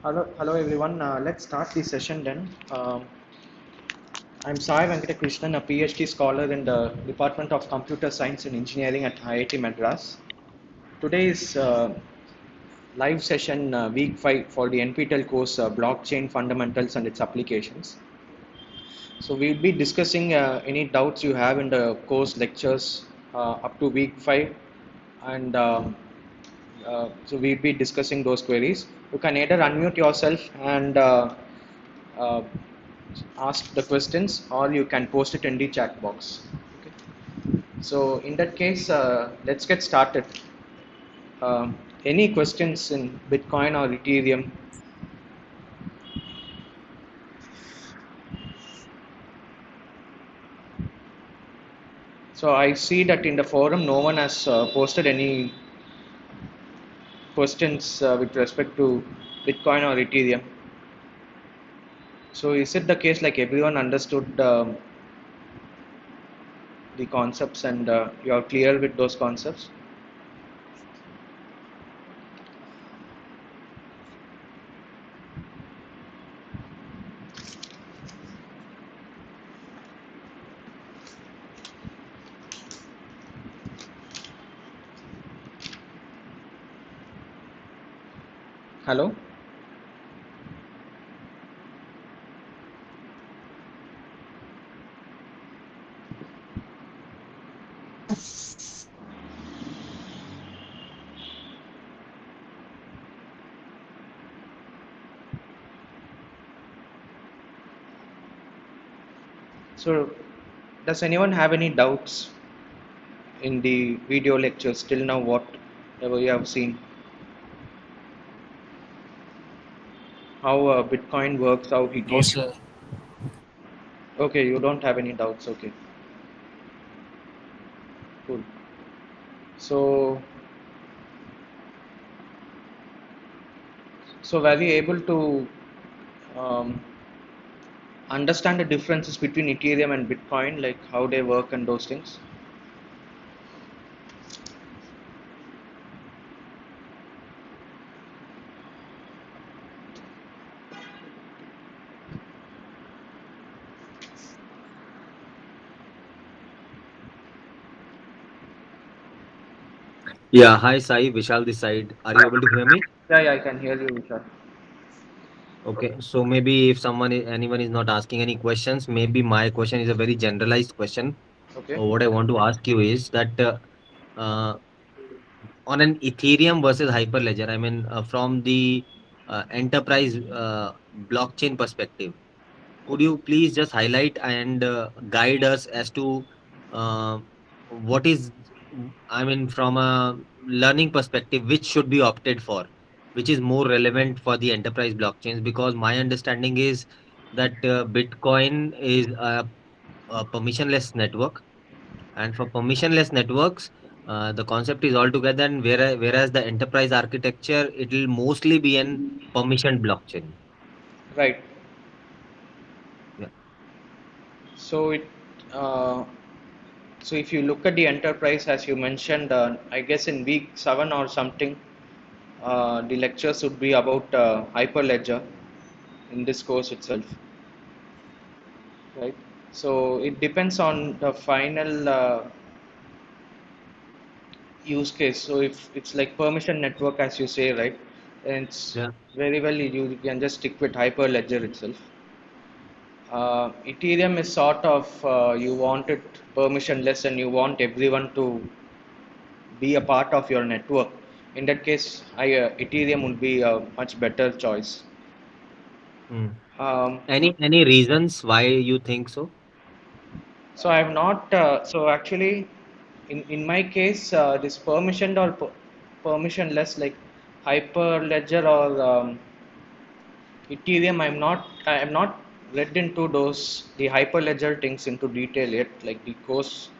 Hello everyone. Let's start the session then. I'm Sai Venkatakrishnan, a PhD scholar in the Department of Computer Science and Engineering at IIT Madras. Today's live session, week 5 for the NPTEL course, Blockchain Fundamentals and its Applications. So we'll be discussing any doubts you have in the course lectures up to week 5, and so we'll be discussing those queries. You can either unmute yourself and uh, ask the questions, or you can post it in the chat box. Okay. So in that case, let's get started. Any questions in Bitcoin or Ethereum? So I see that in the forum, no one has posted any questions with respect to Bitcoin or Ethereum. So is it the case like everyone understood the concepts and you are clear with those concepts? Hello? So does anyone have any doubts in the video lectures till now, whatever you have seen? How Bitcoin works, how No, Ethereum. sir. Okay, you don't have any doubts. Okay, cool. So, so were you able to um, understand the differences between Ethereum and Bitcoin, like how they work and those things? Yeah, hi Sai, Vishal this side. Are you able to hear me? Yeah, yeah, I can hear you, Vishal. Okay, so maybe if anyone is not asking any questions, maybe my question is a very generalized question. Okay, What I want to ask you is that uh, on an Ethereum versus Hyperledger, I mean, from the enterprise blockchain perspective, could you please just highlight and guide us as to uh, what is, I mean, from a learning perspective, which should be opted for, which is more relevant for the enterprise blockchains? Because my understanding is that Bitcoin is a permissionless network, and for permissionless networks, the concept is altogether, and whereas the enterprise architecture, it will mostly be an permissioned blockchain. right. Yeah. So it, uh, so if you look at the enterprise, as you mentioned, I guess in week 7 or something, the lectures would be about Hyperledger in this course itself, right? So it depends on the final use case. So if it's like permission network, as you say, right, then it's Yeah. very well you can just stick with Hyperledger itself. Ethereum is sort of you want it permissionless and you want everyone to be a part of your network. In that case, Ethereum would be a much better choice. Hmm. Um, Any reasons why you think so? so I have not. So actually, in my case, this permissioned or permissionless, like Hyperledger or Ethereum, I'm not read into those the Hyperledger things into detail yet. Like the course,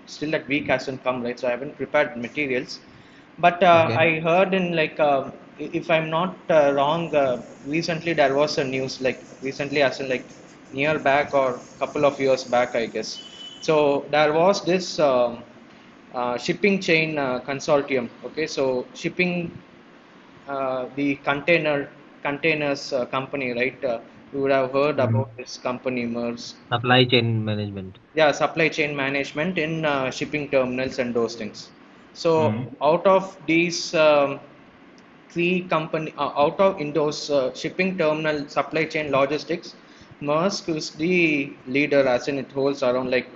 still that week hasn't come, right? So I haven't prepared materials. But Okay. I heard in like if I'm not wrong, recently there was a news like recently as in like near back or couple of years back, I guess. So there was this shipping chain consortium. Okay, so shipping the container. containers company, right? You would have heard Mm. about this company, MERS. Supply chain management. Yeah, supply chain management in shipping terminals and those things. So Mm. out of these three company out of in those shipping terminal supply chain logistics, Maersk is the leader, as in it holds around like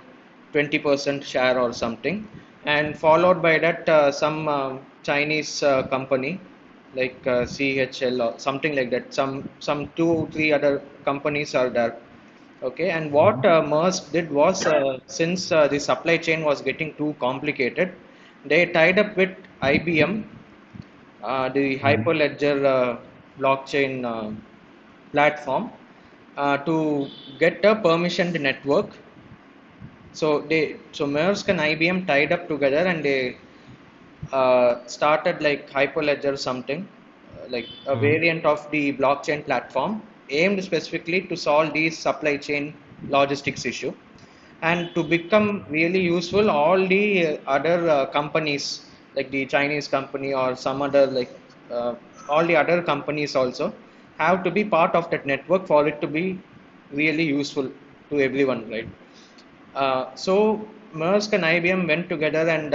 20% share or something, and followed by that some Chinese company like CHL or something like that. Some two three other companies are there. Okay, and what Mm. Maersk did was, since the supply chain was getting too complicated, they tied up with IBM, the Mm. Hyperledger blockchain platform, to get a permissioned network. So Maersk and IBM tied up together, and they started like Hyperledger something, like a Mm. variant of the blockchain platform aimed specifically to solve these supply chain logistics issue. And to become really useful, all the other companies like the Chinese company or some other like uh, all the other companies also have to be part of that network for it to be really useful to everyone, right? So Maersk and IBM went together and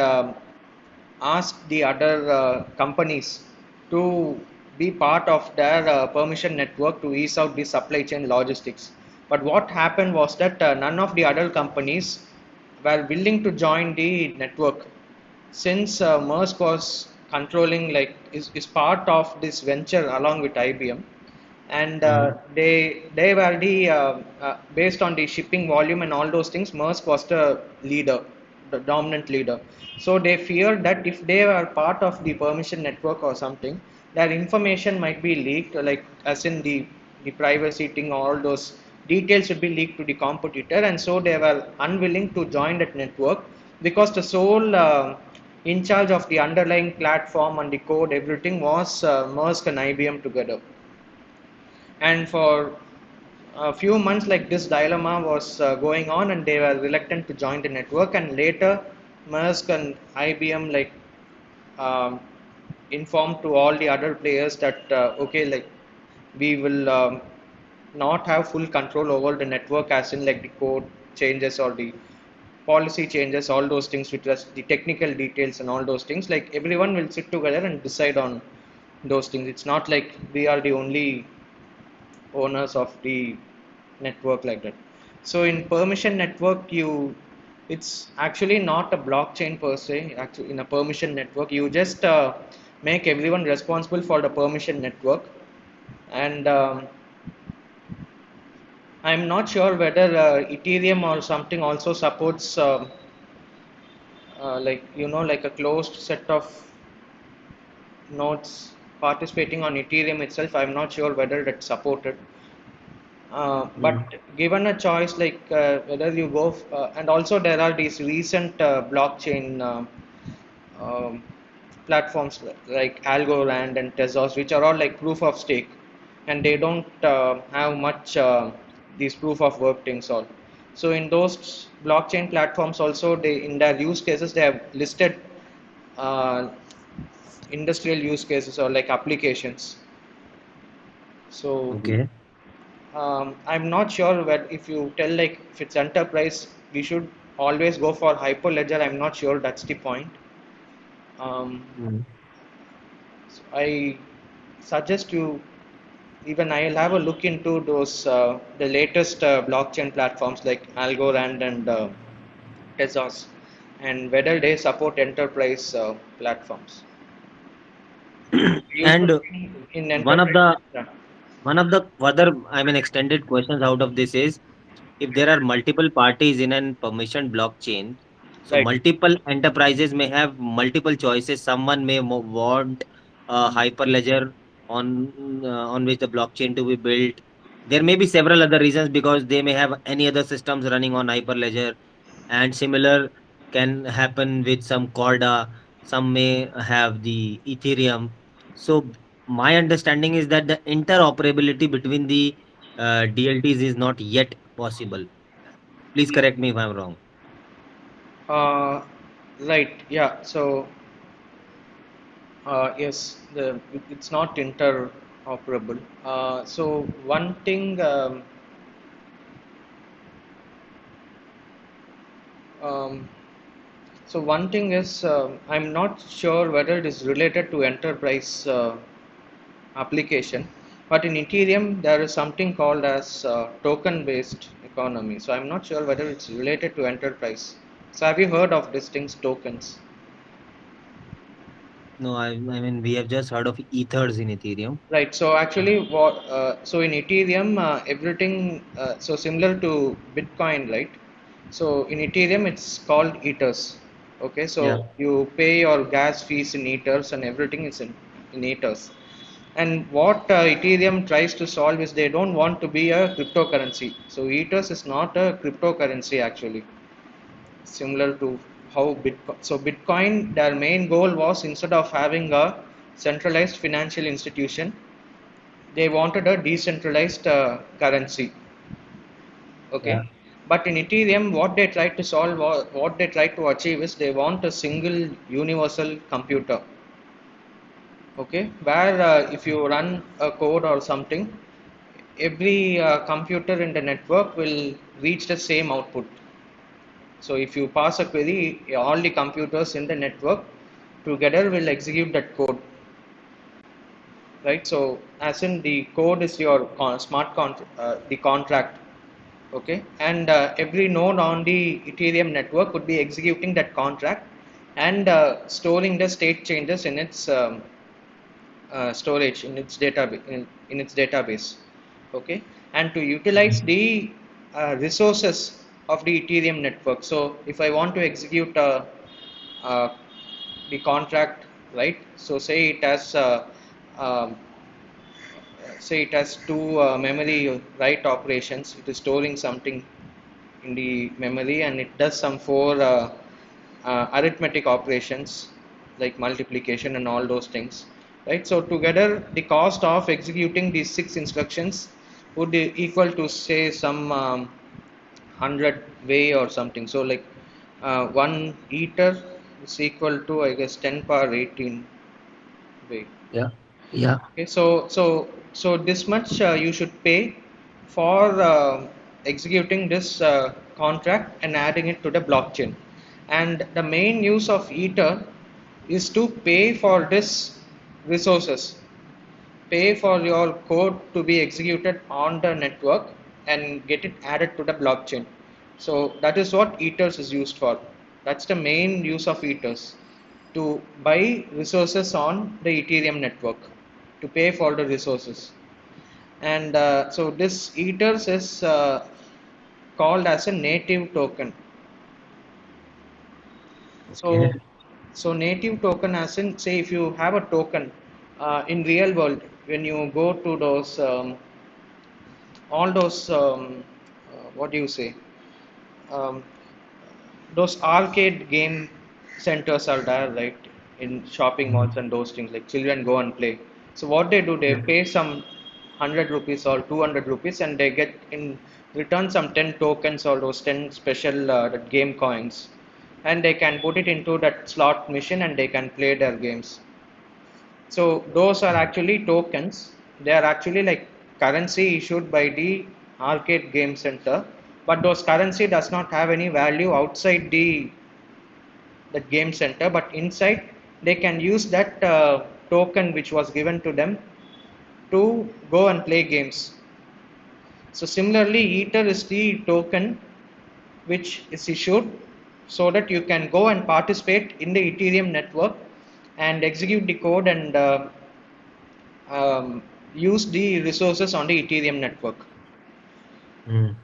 asked the other companies to be part of their permission network to ease out the supply chain logistics. But what happened was that none of the other companies were willing to join the network, since Maersk was controlling, like is part of this venture along with IBM, and Mm. they were the based on the shipping volume and all those things, Maersk was the leader, the dominant leader. So they feared that if they were part of the permission network or something, their information might be leaked, like as in the privacy thing, all those details would be leaked to the competitor, and so they were unwilling to join that network, because the sole in charge of the underlying platform and the code, everything was Maersk and IBM together. And for a few months, like this dilemma was going on, and they were reluctant to join the network. And later, Maersk and IBM like um, informed to all the other players that okay, like we will not have full control over the network, as in like the code changes or the policy changes, all those things, which was the technical details and all those things, like everyone will sit together and decide on those things. It's not like we are the only owners of the network like that. So in permission network, you it's actually not a blockchain per se. Actually, in a permission network, you just make everyone responsible for the permission network. And I'm not sure whether Ethereum or something also supports like like a closed set of nodes participating on Ethereum itself. I'm not sure whether that's supported. But Mm. given a choice, like whether you go, and also there are these recent blockchain um, platforms like Algorand and Tezos, which are all like proof of stake, and they don't have much these proof of work things all. So in those blockchain platforms also, they in their use cases they have listed uh, industrial use cases or like applications. So Okay. I'm not sure whether if you tell like if it's enterprise, we should always go for Hyperledger. I'm not sure that's the point. Um, Mm. so I suggest you, even I'll have a look into those the latest blockchain platforms like Algorand and Tezos, and whether they support enterprise platforms. And Useful thing in one of enterprise. the Yeah. one of the further, I mean, extended questions out of this is, if there are multiple parties in an permission blockchain, so Right. multiple enterprises may have multiple choices. Someone may want a hyperledger on which the blockchain to be built. There may be several other reasons, because they may have any other systems running on hyperledger, and similar can happen with some Corda. Some may have the Ethereum. So my understanding is that the interoperability between the DLTs is not yet possible. Please correct me if I'm wrong. Uh, right. Yeah. So yes, it's not inter. operable. So one thing, um, so one thing is, I'm not sure whether it is related to enterprise application, but in Ethereum there is something called as token-based economy. So I'm not sure whether it's related to enterprise. So have you heard of these things, tokens? No, I mean, we have just heard of ethers in Ethereum. Right. So actually, what so in Ethereum, everything so similar to Bitcoin, right? So in Ethereum, it's called ethers. Okay. Yeah, So you pay your gas fees in ethers, and everything is in ethers. And what Ethereum tries to solve is they don't want to be a cryptocurrency. So ethers is not a cryptocurrency actually, similar to how Bitcoin. So Bitcoin, their main goal was instead of having a centralized financial institution, they wanted a decentralized currency. Okay, yeah, but in Ethereum what they tried to solve, or what they tried to achieve, is they want a single universal computer. Okay, where if you run a code or something, every computer in the network will reach the same output. So if you pass a query, all the computers in the network together will execute that code, right? So as in the code is your the contract. Okay, and every node on the Ethereum network would be executing that contract and storing the state changes in its storage, in its database, in its database. Okay, and to utilize mhm, the resources of the Ethereum network. So if I want to execute uh, the contract, right? So um, say it has two memory write operations. It is storing something in the memory, and it does some four arithmetic operations like multiplication and all those things, right? So together the cost of executing these six instructions would be equal to say some 100 way or something. So like one ether is equal to, I guess, 10 power 18 way. yeah, yeah. Okay, so this much you should pay for executing this contract and adding it to the blockchain. And the main use of Ether is to pay for this resources, pay for your code to be executed on the network and get it added to the blockchain. So that is what ethers is used for. That's the main use of ethers, to buy resources on the Ethereum network, to pay for the resources. And so this ethers is called as a native token. Okay. So native token, as in, say if you have a token in real world, when you go to those all those what do you say, um, those arcade game centers are there, right, in shopping malls, Mhm, and those things, like children go and play. So what they do, they yeah, pay some 100 rupees or 200 rupees, and they get in return some 10 tokens or those 10 special that game coins, and they can put it into that slot machine and they can play their games. So those are yeah. actually tokens. They are actually like currency issued by the arcade game center, but those currency does not have any value outside the game center. But inside, they can use that token which was given to them to go and play games. So similarly, Ether is the token which is issued so that you can go and participate in the Ethereum network and execute the code and use the resources on the Ethereum network. Mm,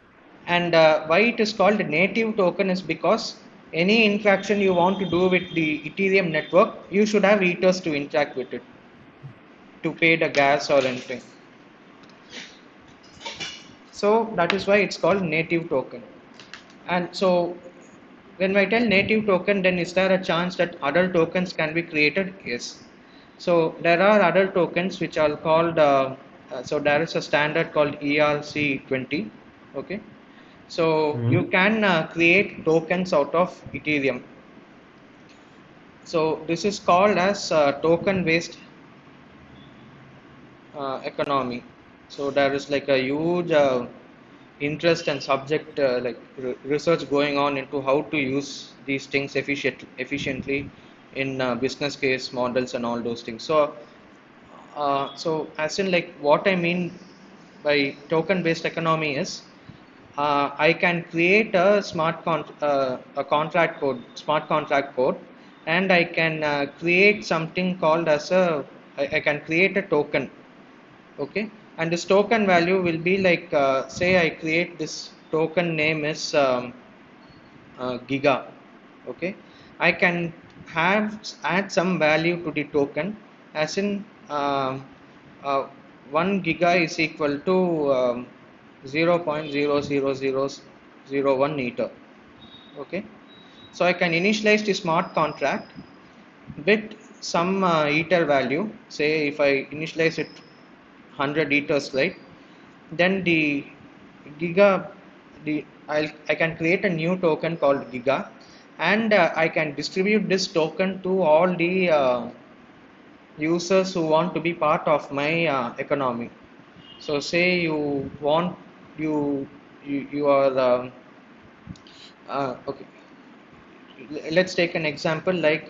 And why it is called a native token is because any interaction you want to do with the Ethereum network, you should have ethers to interact with it, to pay the gas or anything. So that is why it's called native token. And so when I tell native token, then is there a chance that other tokens can be created? Yes. So there are other tokens which are called, so there is a standard called ERC20. Okay. So mm, you can create tokens out of Ethereum. So this is called as token based economy. So there is like a huge interest and subject research going on into how to use these things efficiently in business case models and all those things. So as in like what I mean by token based economy is I can create a a contract code, smart contract code, and I can create something called as I can create a token. Okay, and this token value will be like say I create this token name is giga. Okay, I can have add some value to the token, as in um, uh, 1 giga is equal to 0.00001 ether. Okay, so I can initialize the smart contract with some ether value. Say if I initialize it 100 ethers, right? Then the giga, the I can create a new token called giga, and I can distribute this token to all the users who want to be part of my economy. So say you want you are okay, let's take an example like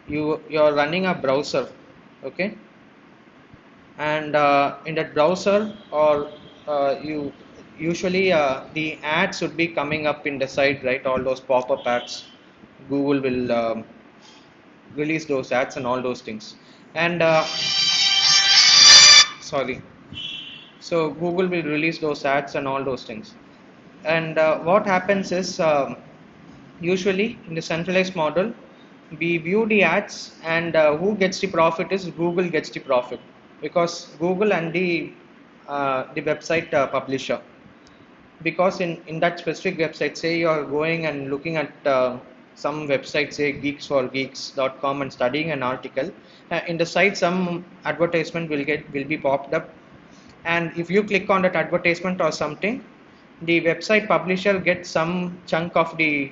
you are running a browser. Okay, and in that browser, or you usually the ads would be coming up in the site, right? All those pop-up ads, Google will release those ads and all those things. And sorry, so Google will release those ads and all those things. And what happens is usually in the centralized model, we view the ads, and who gets the profit is Google gets the profit, because Google and the website publisher. Because in that specific website, say you are going and looking at some website, say geeks4geeks.com, and studying an article, in the site some advertisement will be popped up, and if you click on that advertisement or something, the website publisher gets some chunk of the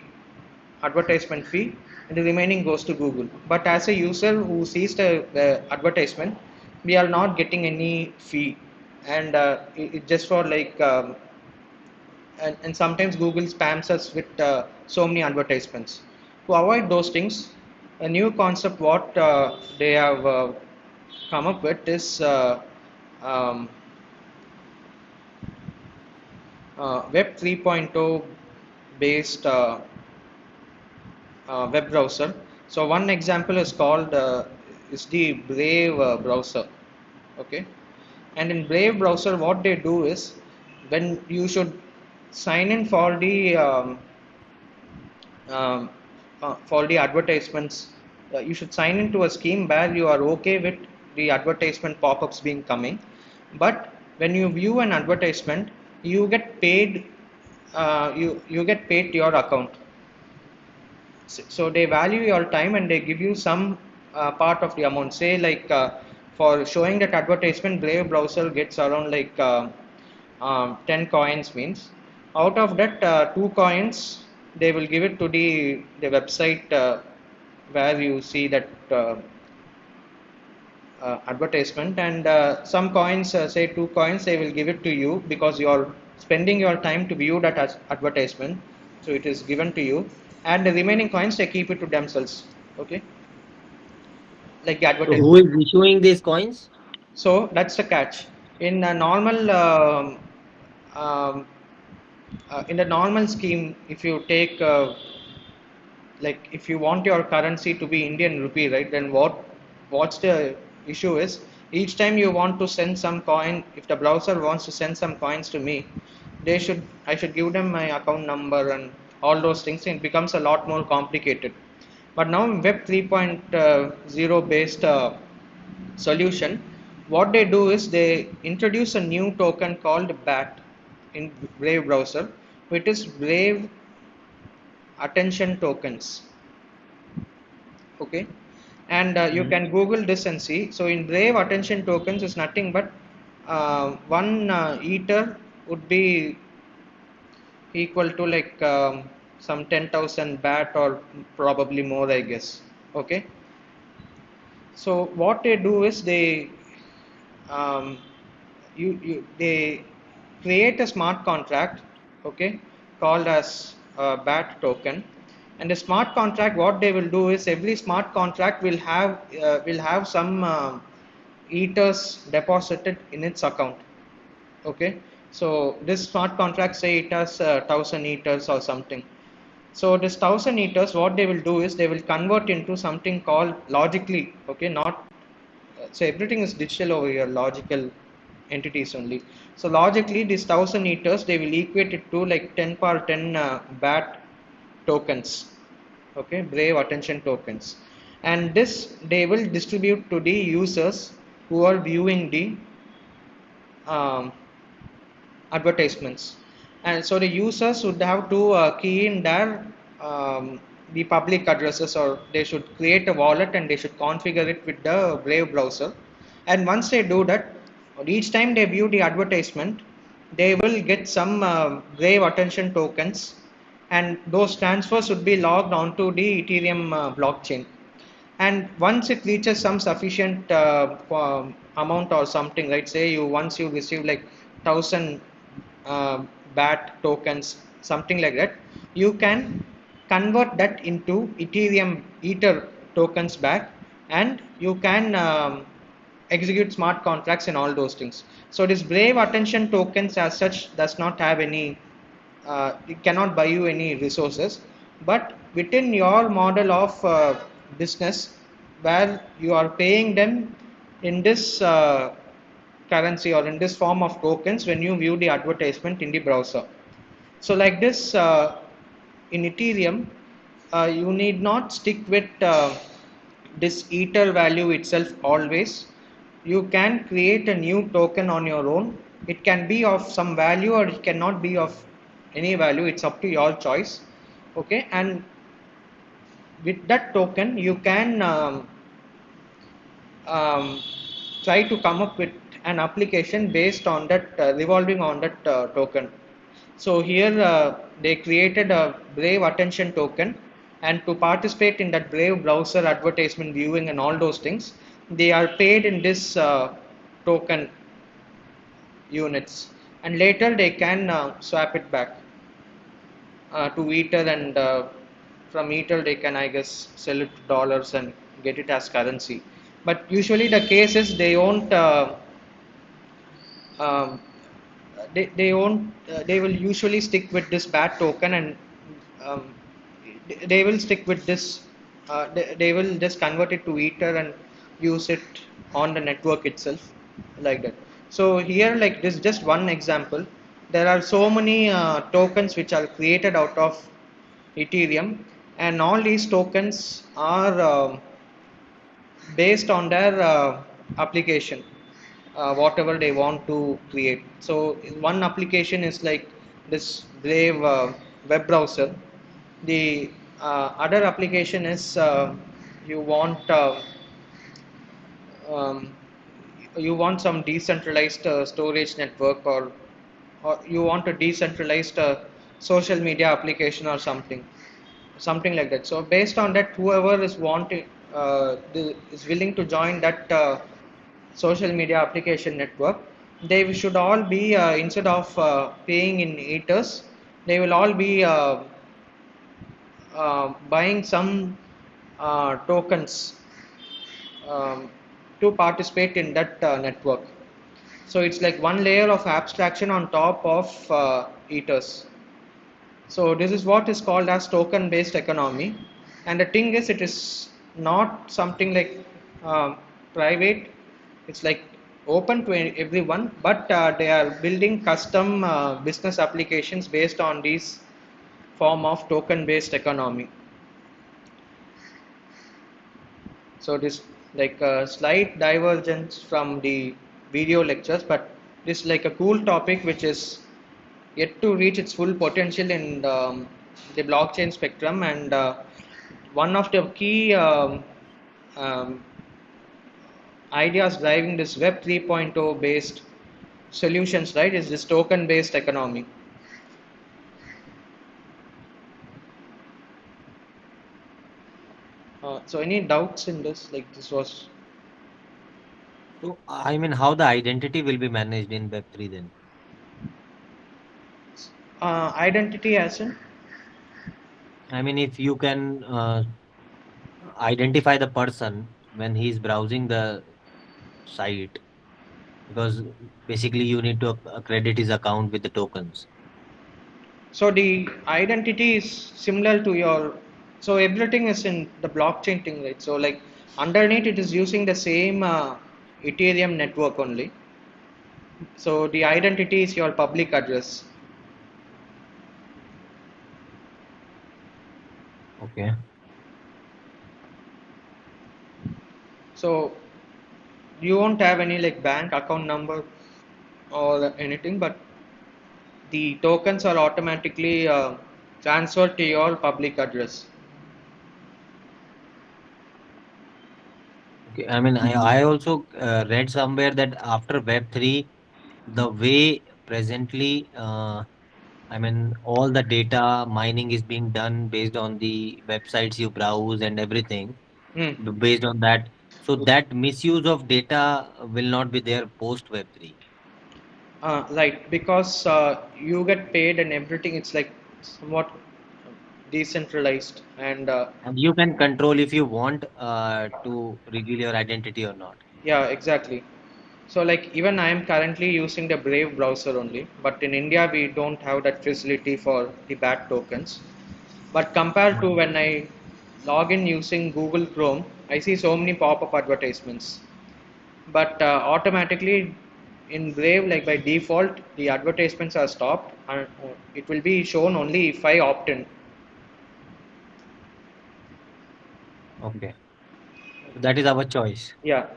advertisement fee, and the remaining goes to Google. But as a user who sees the advertisement, we are not getting any fee, and it just for like and sometimes Google spams us with so many advertisements. To avoid those things, a new concept what they have come up with is um, Web 3.0 based web browser. So one example is called is the Brave browser. Okay, and in Brave browser, what they do is when you should sign in um, for the advertisements, you should sign into a scheme where you are okay with the advertisement pop-ups being coming. But when you view an advertisement, you get paid. You get paid to your account. So they value your time and they give you some part of the amount. Say like for showing that advertisement, Brave browser gets around like 10 coins, means out of that 2 coins they will give it to the website where you see that advertisement, and some coins, say 2 coins, they will give it to you because you are spending your time to view that as advertisement, so it is given to you, and the remaining coins they keep it to themselves. Okay, like the So who advertisement. is issuing these coins? So that's the catch. In a normal um, in the normal scheme, if you take like if you want your currency to be Indian rupee, right? Then what's the issue is, each time you want to send some coin, if the browser wants to send some coins to me, I should give them my account number and all those things. It becomes a lot more complicated. But now in Web 3.0 based solution, what they do is they introduce a new token called BAT in Brave browser, which is Brave Attention Tokens. Okay, and you Mhm. can Google this and see. So in Brave, attention tokens is nothing but one ether would be equal to like some 10,000 bat, or probably more, I guess. Okay, so what they do is um, they create a smart contract, okay, called as BAT token. And the smart contract, what they will do is every smart contract will have some ethers deposited in its account. Okay, so this smart contract, say it has 1,000 ethers or something. So this 1,000 ethers, what they will do is they will convert into something called logically, okay, not so everything is digital over here, logical entities only. So logically, these 1,000 ethers, they will equate it to like 10 power 10 BAT tokens, okay, brave attention tokens, and this they will distribute to the users who are viewing the um, advertisements. And so the users would have to key in their the public addresses, or they should create a wallet and they should configure it with the Brave browser. And once they do that, each time they view the advertisement, they will get some Brave attention tokens, and those transfers would be logged onto the Ethereum blockchain. And once it reaches some sufficient amount or something, right, say you once you receive like 1,000 uh, BAT tokens, something like that, you can convert that into Ethereum Ether tokens back, and you can execute smart contracts and all those things. So this Brave attention tokens as such does not have any it cannot buy you any resources, but within your model of business, where you are paying them in this currency or in this form of tokens when you view the advertisement in the browser. So like this, in Ethereum, you need not stick with this ether value itself always. You can create a new token on your own. It can be of some value or it cannot be of any value. It's up to your choice. Okay, and with that token, you can um, try to come up with an application based on that, revolving on that token. So here they created a Brave attention token, and to participate in that Brave browser advertisement viewing and all those things, they are paid in this token units, and later they can swap it back to Ether, and from Ether they can, I guess, sell it to dollars and get it as currency. But usually the case is they won't um, they won't they will usually stick with this BAT token, and um, they will stick with this they will just convert it to Ether and use it on the network itself, like that. So here, like this just one example, there are so many tokens which are created out of Ethereum, and all these tokens are based on their application, whatever they want to create. So one application is like this Brave web browser. The other application is you want um, you want some decentralized storage network, or you want a decentralized social media application or something like that. So based on that, whoever is wanting is willing to join that social media application network, they should all be instead of paying in ethers, they will all be buying some tokens to participate in that network. So it's like one layer of abstraction on top of ethers. So this is what is called as token based economy, and the thing is, it is not something like private. It's like open to everyone, but they are building custom business applications based on these form of token based economy. So this like a slight divergence from the video lectures, but this is like a cool topic which is yet to reach its full potential in the blockchain spectrum. And one of the key um, ideas driving this Web 3.0 based solutions, right, is this token based economy. So any doubts in this? Like this was So, I mean, how the identity will be managed in Web3 then? Identity as in, I mean, if you can identify the person when he's browsing the site, because basically you need to accredit his account with the tokens. so the identity is similar to your, so everything is in the blockchain thing, right? So like underneath it is using the same Ethereum network only. So the identity is your public address. Okay. So you won't have any like bank account number or anything, but the tokens are automatically transferred to your public address. Okay. I mean, I also read somewhere that after Web3, the way presently, I mean, all the data mining is being done based on the websites you browse and everything Hmm. based on that. So that misuse of data will not be there post Web3. Right, because you get paid and everything, it's like somewhat decentralized and And you can control if you want to reveal your identity or not. yeah, exactly. So like even I am currently using the Brave browser only, but in India we don't have that facility for the back tokens. But compared to Mhm. when I log in using Google Chrome, I see so many pop-up advertisements. But automatically in Brave, like by default, the advertisements are stopped and it will be shown only if I opt in. Okay. So that is our choice. Yeah.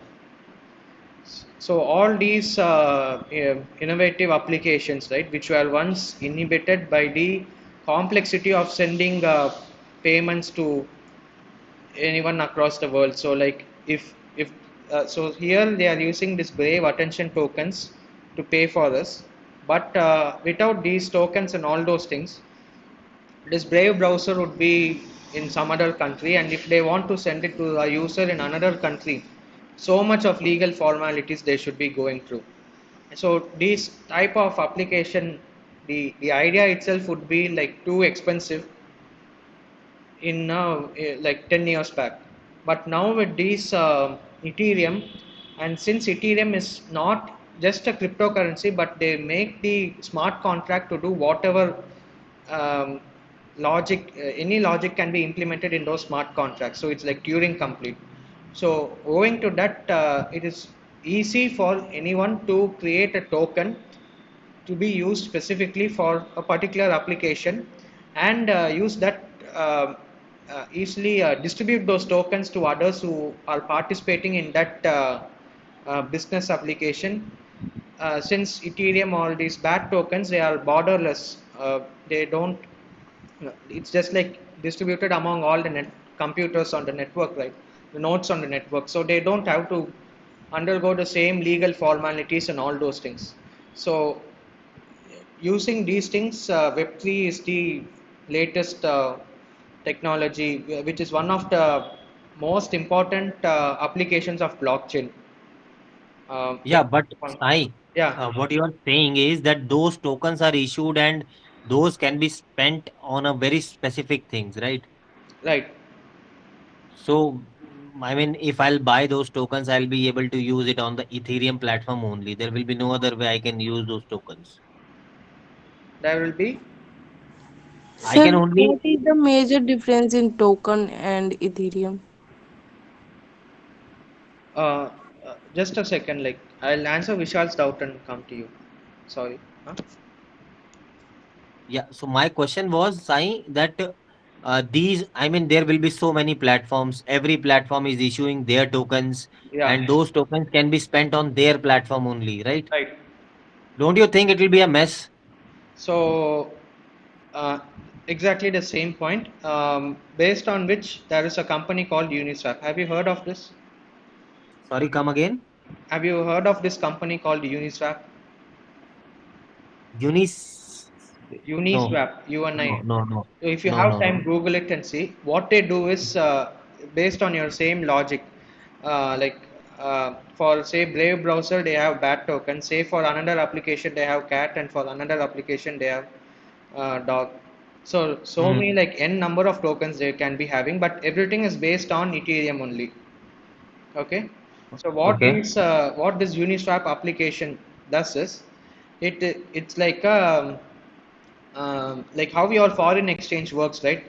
So all these innovative applications, right, which were once inhibited by the complexity of sending payments to anyone across the world. So like if so here they are using this Brave attention tokens to pay for this, but without these tokens and all those things, this Brave browser would be in some other country, and if they want to send it to a user in another country, so much of legal formalities they should be going through. So this type of application, the idea itself would be like too expensive in like 10 years back, but now with this Ethereum, and since Ethereum is not just a cryptocurrency but they make the smart contract to do whatever um, logic, any logic can be implemented in those smart contracts, so it's like Turing complete. So owing to that, it is easy for anyone to create a token to be used specifically for a particular application, and use that easily distribute those tokens to others who are participating in that business application. Since Ethereum, all these bad tokens, they are borderless. They don't. It's just like distributed among all the computers on the network, right? The nodes on the network, so they don't have to undergo the same legal formalities and all those things. So using these things, Web3 is the latest technology, which is one of the most important applications of blockchain. Yeah, but Sai, Yeah, what you are saying is that those tokens are issued and those can be spent on a very specific things, right? right. So, I mean, if I'll buy those tokens, I'll be able to use it on the Ethereum platform only. There will be no other way I can use those tokens. There will be. I Sir, can only, what is the major difference in token and Ethereum? Uh, just a second. Like I'll answer Vishal's doubt and come to you. Sorry. Huh? yeah. So my question was, Sai, that these, I mean, there will be so many platforms. Every platform is issuing their tokens, Yeah. and those tokens can be spent on their platform only, right? Right. Don't you think it will be a mess? So uh, exactly the same point. Based on which there is a company called Uniswap. Have you heard of this? Sorry, come again. Have you heard of this company called Uniswap? Unis. No, Uniswap, UNI. no, no, no, So if you no, have no, time, no. Google it and see. What they do is based on your same logic. Like for say Brave browser they have bat token. Say for another application they have cat, and for another application they have dog. So Mm. many like n number of tokens they can be having, but everything is based on Ethereum only. Okay. So Okay. what this Uniswap application does is it's like how your foreign exchange works, right?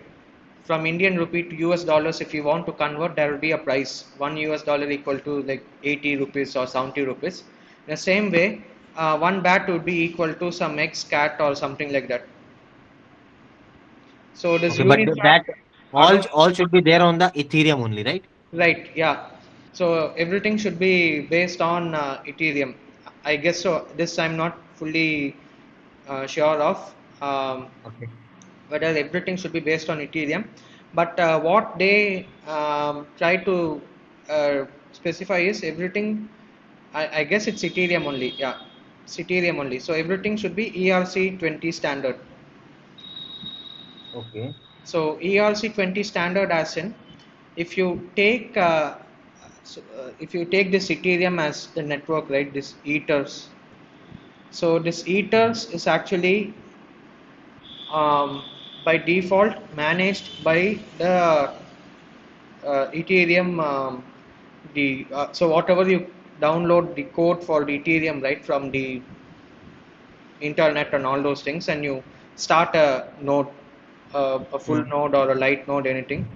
From Indian rupee to US dollars, if you want to convert, there will be a price. One US dollar equal to like 80 rupees or 70 rupees. In the same way, one bat would be equal to some X cat or something like that. So this Okay, but Uniswap that all adopt. all should be there on the Ethereum only, right? Right, yeah. So everything should be based on Ethereum. I guess so. This I'm not fully sure of Okay. whether everything should be based on Ethereum. But what they try to specify is everything. I guess it's Ethereum only. Yeah, it's Ethereum only. So everything should be ERC20 standard. Okay. So ERC20 standard as in, if you take if you take this Ethereum as the network, right? This ethers. So this ethers is actually um, by default managed by the Ethereum. The so whatever you download the code for the Ethereum, right, from the internet and all those things, and you start a node, a full Mm. node or a light node, anything,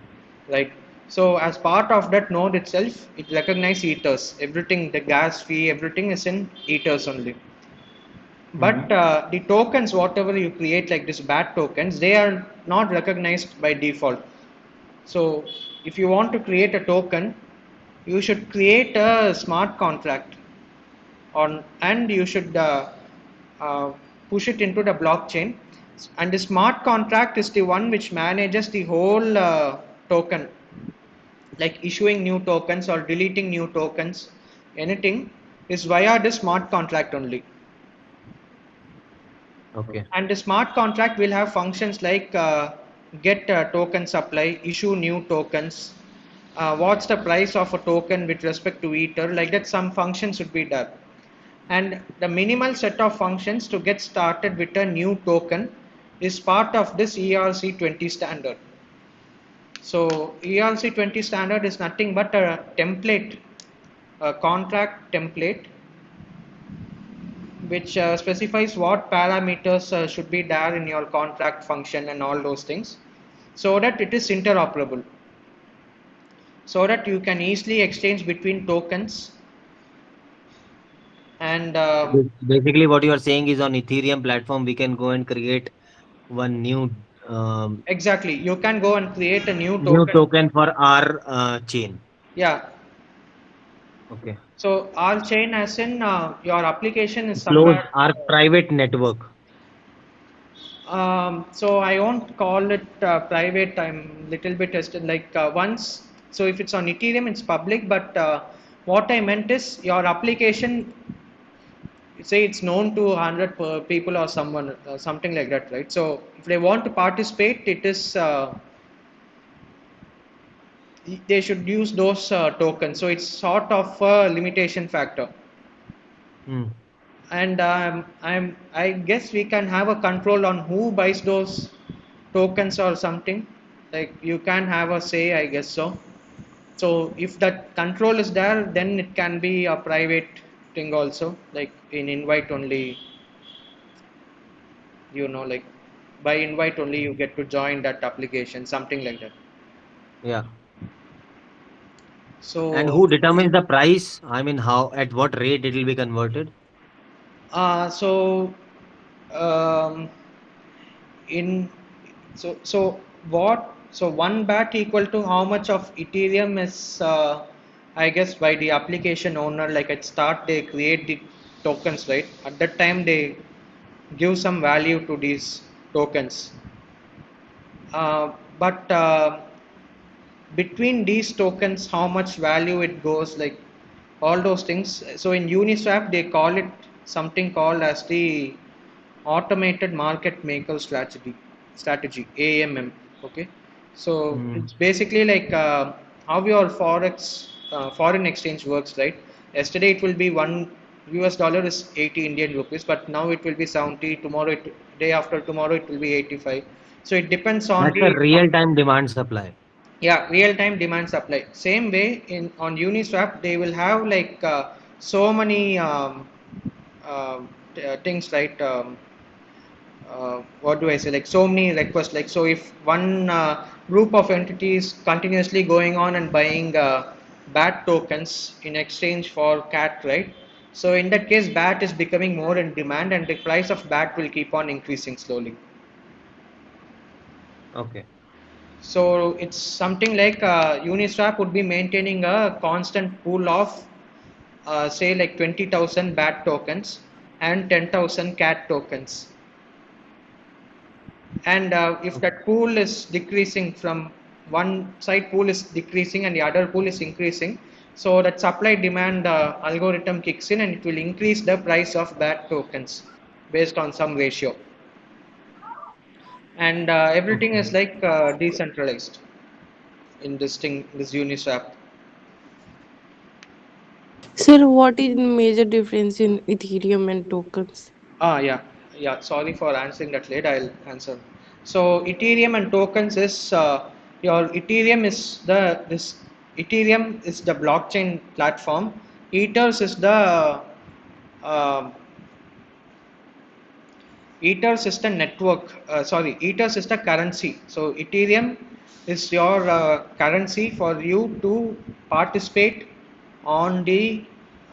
right? So as part of that node itself, it recognizes ethers. Everything, the gas fee, everything is in ethers only. But Mm. the tokens, whatever you create, like this BAT tokens, they are not recognized by default. So if you want to create a token, you should create a smart contract on, and you should uh, push it into the blockchain. And the smart contract is the one which manages the whole token, like issuing new tokens or deleting new tokens, anything is via the smart contract only. Okay. And the smart contract will have functions like get token supply, issue new tokens, what's the price of a token with respect to ether, like that some functions should be there. And the minimal set of functions to get started with a new token is part of this ERC20 standard. So ERC20 standard is nothing but a template, a contract template, which specifies what parameters should be there in your contract function and all those things, so that it is interoperable, so that you can easily exchange between tokens. And Basically, what you are saying is on Ethereum platform, we can go and create one um, exactly, you can go and create a new new token. token for our chain. Yeah. Okay. So our chain, as in your application is Close somewhere. our private network. So I won't call it private. I'm little bit tested. Like once, so if it's on Ethereum, it's public. But what I meant is your application. Say it's known to 100 people or someone, something like that, right? So if they want to participate, it is they should use those tokens. So it's sort of a limitation factor. Mm. And I guess we can have a control on who buys those tokens or something. Like you can have a say, I guess so. So if that control is there, then it can be a private thing also, like in invite only, like by invite only you get to join that application, something like that. Yeah. And So who determines the price? I mean, how, at what rate it will be converted? uh, so um, in so what, so one bat equal to how much of Ethereum is I guess by the application owner, like at start they create the tokens, right? At that time they give some value to these tokens, but between these tokens how much value it goes, like all those things. So in Uniswap they call it something called as the automated market maker strategy, AMM. Okay, so Mm. it's basically like how your forex foreign exchange works, right? Yesterday it will be one US dollar is 80 Indian rupees, but now it will be 70. Tomorrow, day after tomorrow, it will be 85. So it depends on That's a the real-time demand supply. yeah, real time demand supply. Same way in on Uniswap, they will have like so many things, right? What do I say? Like so many requests. Like so, if one group of entities continuously going on and buying BAT tokens in exchange for CAT, right? So in that case, BAT is becoming more in demand, and the price of BAT will keep on increasing slowly. Okay. So it's something like Uniswap would be maintaining a constant pool of say like 20,000 BAT tokens and 10,000 CAT tokens. And if Okay. that pool is decreasing from one side, pool is decreasing and the other pool is increasing, so that supply demand algorithm kicks in and it will increase the price of BAT tokens based on some ratio. And everything Okay. is like decentralized in this thing, this Uniswap. Sir, what is major difference in Ethereum and tokens? Yeah, yeah. Sorry for answering that late. I'll answer. So Ethereum and tokens is your Ethereum is the this Ethereum is the blockchain platform. Ethers is the uh, Ethers is the network. Ethers is the currency. So Ethereum is your currency for you to participate on the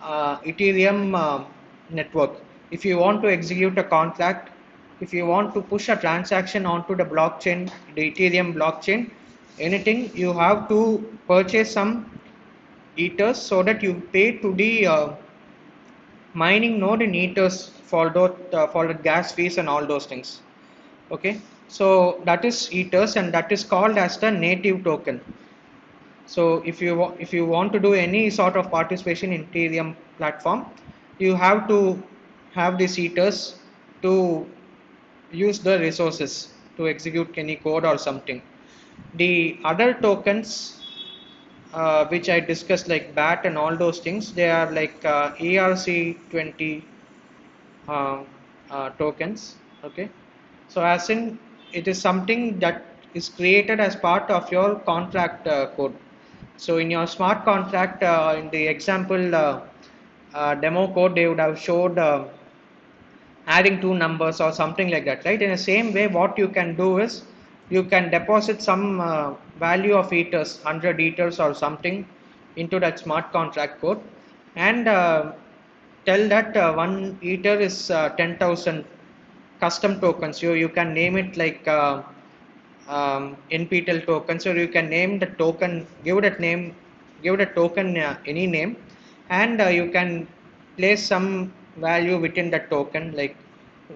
Ethereum network. If you want to execute a contract, if you want to push a transaction onto the blockchain, the Ethereum blockchain, anything, you have to purchase some Ethers so that you pay to the mining node in Ethers for the gas fees and all those things. Okay, so that is Ethers and that is called as the native token. So if you want to do any sort of participation in Ethereum platform, you have to have these Ethers to use the resources to execute any code or something. The other tokens which I discussed like BAT and all those things, they are like ERC20 uh, tokens. Okay, so as in it is something that is created as part of your contract code. So in your smart contract, in the example demo code, they would have showed adding two numbers or something like that, right? In the same way, what you can do is you can deposit some value of ethers, 100 ethers or something, into that smart contract code, and tell that one ether is 10,000 custom tokens. You can name it like NPTEL tokens, or you can name the token, give that name, give the token any name, and you can place some value within that token. Like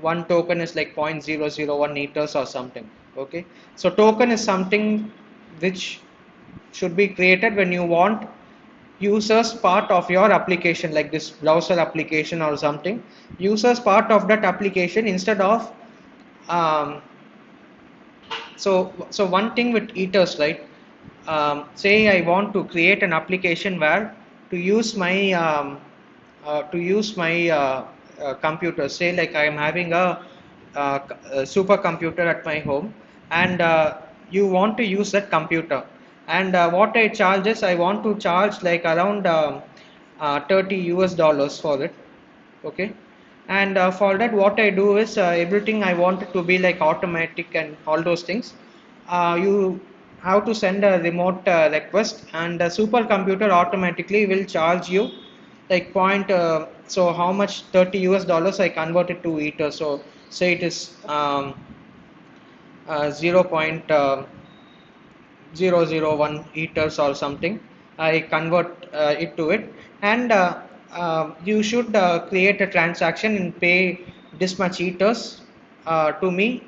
one token is like 0.001 ethers or something. Okay, so token is something which should be created when you want users part of your application, like this browser application or something, users part of that application instead of um, so one thing with ethers, right? Say I want to create an application where to use my computer. Say like I am having a supercomputer at my home, and you want to use that computer. And what I charge is I want to charge like around 30 US dollars for it. Okay, and for that what I do is everything I want it to be like automatic and all those things. You have to send a remote request, and the supercomputer automatically will charge you like point so how much 30 US dollars I convert it to ether. So say it is 0.001 ethers or something. I convert it to it, and you should create a transaction and pay this much ethers to me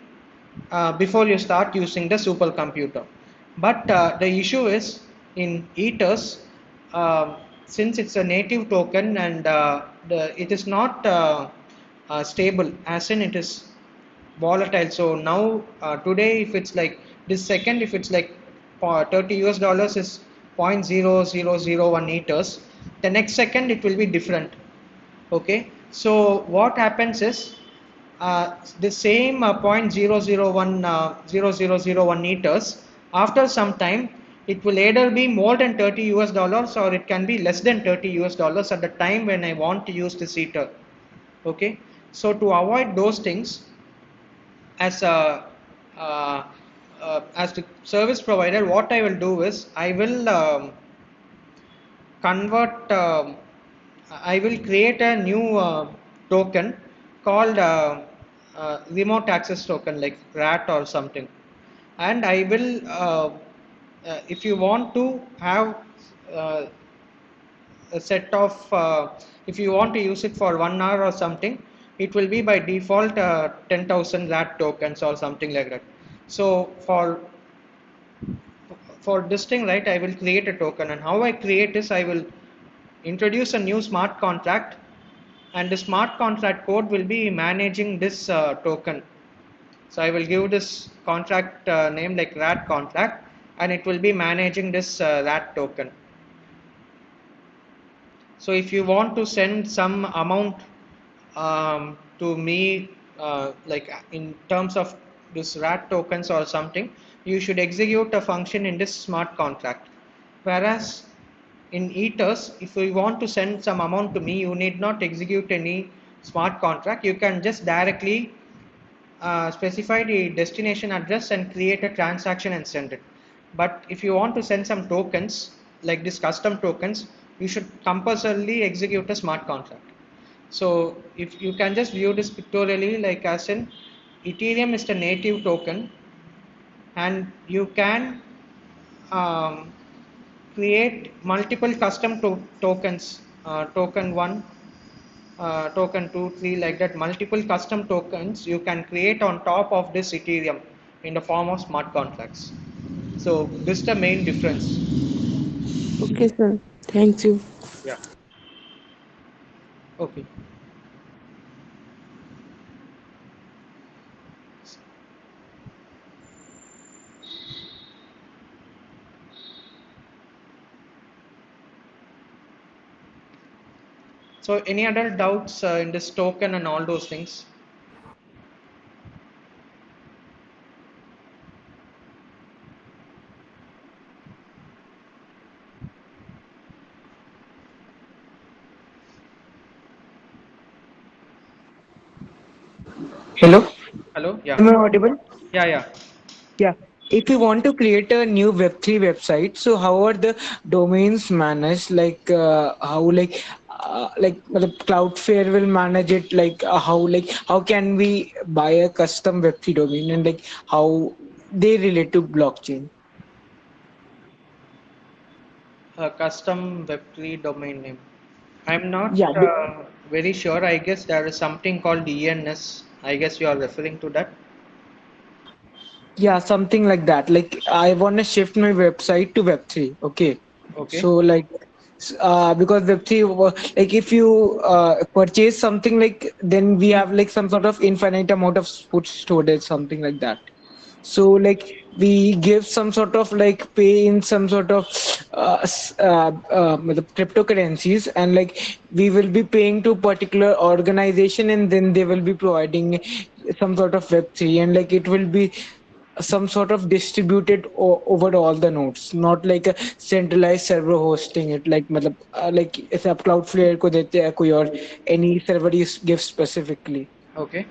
before you start using the supercomputer. But the issue is in ethers, since it's a native token and it is not stable, as in it is volatile. So now today if it's like this second, if it's like 30 US dollars is 0.0001 meters, the next second it will be different. Okay, so what happens is the same 0.001 meters, after some time it will either be more than 30 US dollars or it can be less than 30 US dollars at the time when I want to use this heater. Okay, so to avoid those things, as a as the service provider, what I will do is I will convert I will create a new token called remote access token, like rat or something. And I will if you want to have uh, a set of if you want to use it for 1 hour or something, it will be by default 10,000 rat tokens or something like that. So for this thing, right, I will create a token, and how I create is I will introduce a new smart contract, and the smart contract code will be managing this token. So I will give this contract name like rat contract, and it will be managing this rat token. So if you want to send some amount to me, like in terms of this rat tokens or something, you should execute a function in this smart contract. Whereas in ethers, if you want to send some amount to me, you need not execute any smart contract. You can just directly specify the destination address and create a transaction and send it. But if you want to send some tokens, like this custom tokens, you should compulsorily execute a smart contract. So if you can just view this pictorially, like as in Ethereum is the native token, and you can um, create multiple custom tokens, token 1, token 2, 3, like that, multiple custom tokens you can create on top of this Ethereum in the form of smart contracts. So this is the main difference. Okay, sir. Thank you. Yeah. Okay. So any other doubts in this token and all those things? Hello, Hello? Yeah. am I audible? Yeah, yeah. Yeah. If you want to create a new Web3 website, so how are the domains managed? How the Cloudflare will manage it? How can we buy a custom Web3 domain, and like how they relate to blockchain? A custom Web3 domain name. I'm not Yeah, very sure. I guess there is something called ENS. I guess you are referring to that. yeah, something like that. Like I want to shift my website to Web3. Okay. Okay. So because Web3, like if you purchase something, like then we have like some sort of infinite amount of storage, something like that. So like we give some sort of like pay in some sort of the cryptocurrencies, and like we will be paying to particular organization, and then they will be providing some sort of Web3, and like it will be some sort of distributed over all the nodes, not like a centralized server hosting it, like like if आप Cloudflare को देते हैं कोई और any server you give specifically. Okay.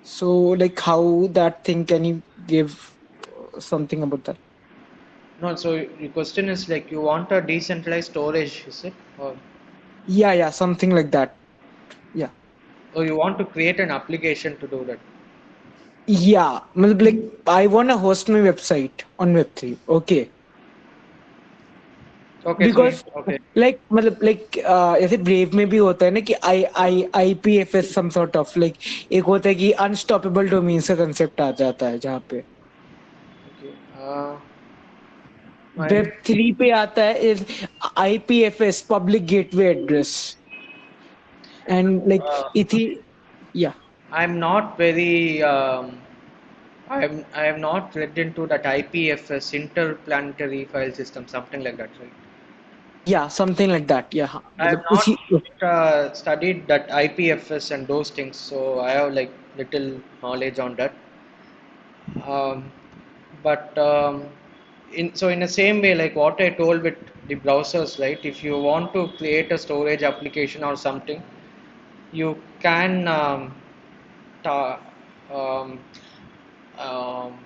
So like how that thing, can you give something about that? No, so your question is like you want a decentralized storage, is it? Yeah, something like that. Yeah, Or you want to create an application to do that? yeah, मतलब like I want to host my website on Web3. Okay. Okay, so Because okay, like मतलब like ऐसे brave में भी होता है ना कि IPFS some sort of like एक होता है कि अनस्टॉपेबल डोमेन का कंसेप्ट आ जाता है जहाँ पे okay. वेब I'm थ्री पे आता है is IPFS public gateway address and like uh, इथी या I'm not very I have not read into that IPFS, interplanetary file system, something like that, right? Yeah, something like that. Yeah, हाँ, I have मतलब not उसी studied that IPFS and those things, so I have like little knowledge on that. Um, but in the same way, like what I told with the browsers, right? If you want to create a storage application or something, you can ta- um, um,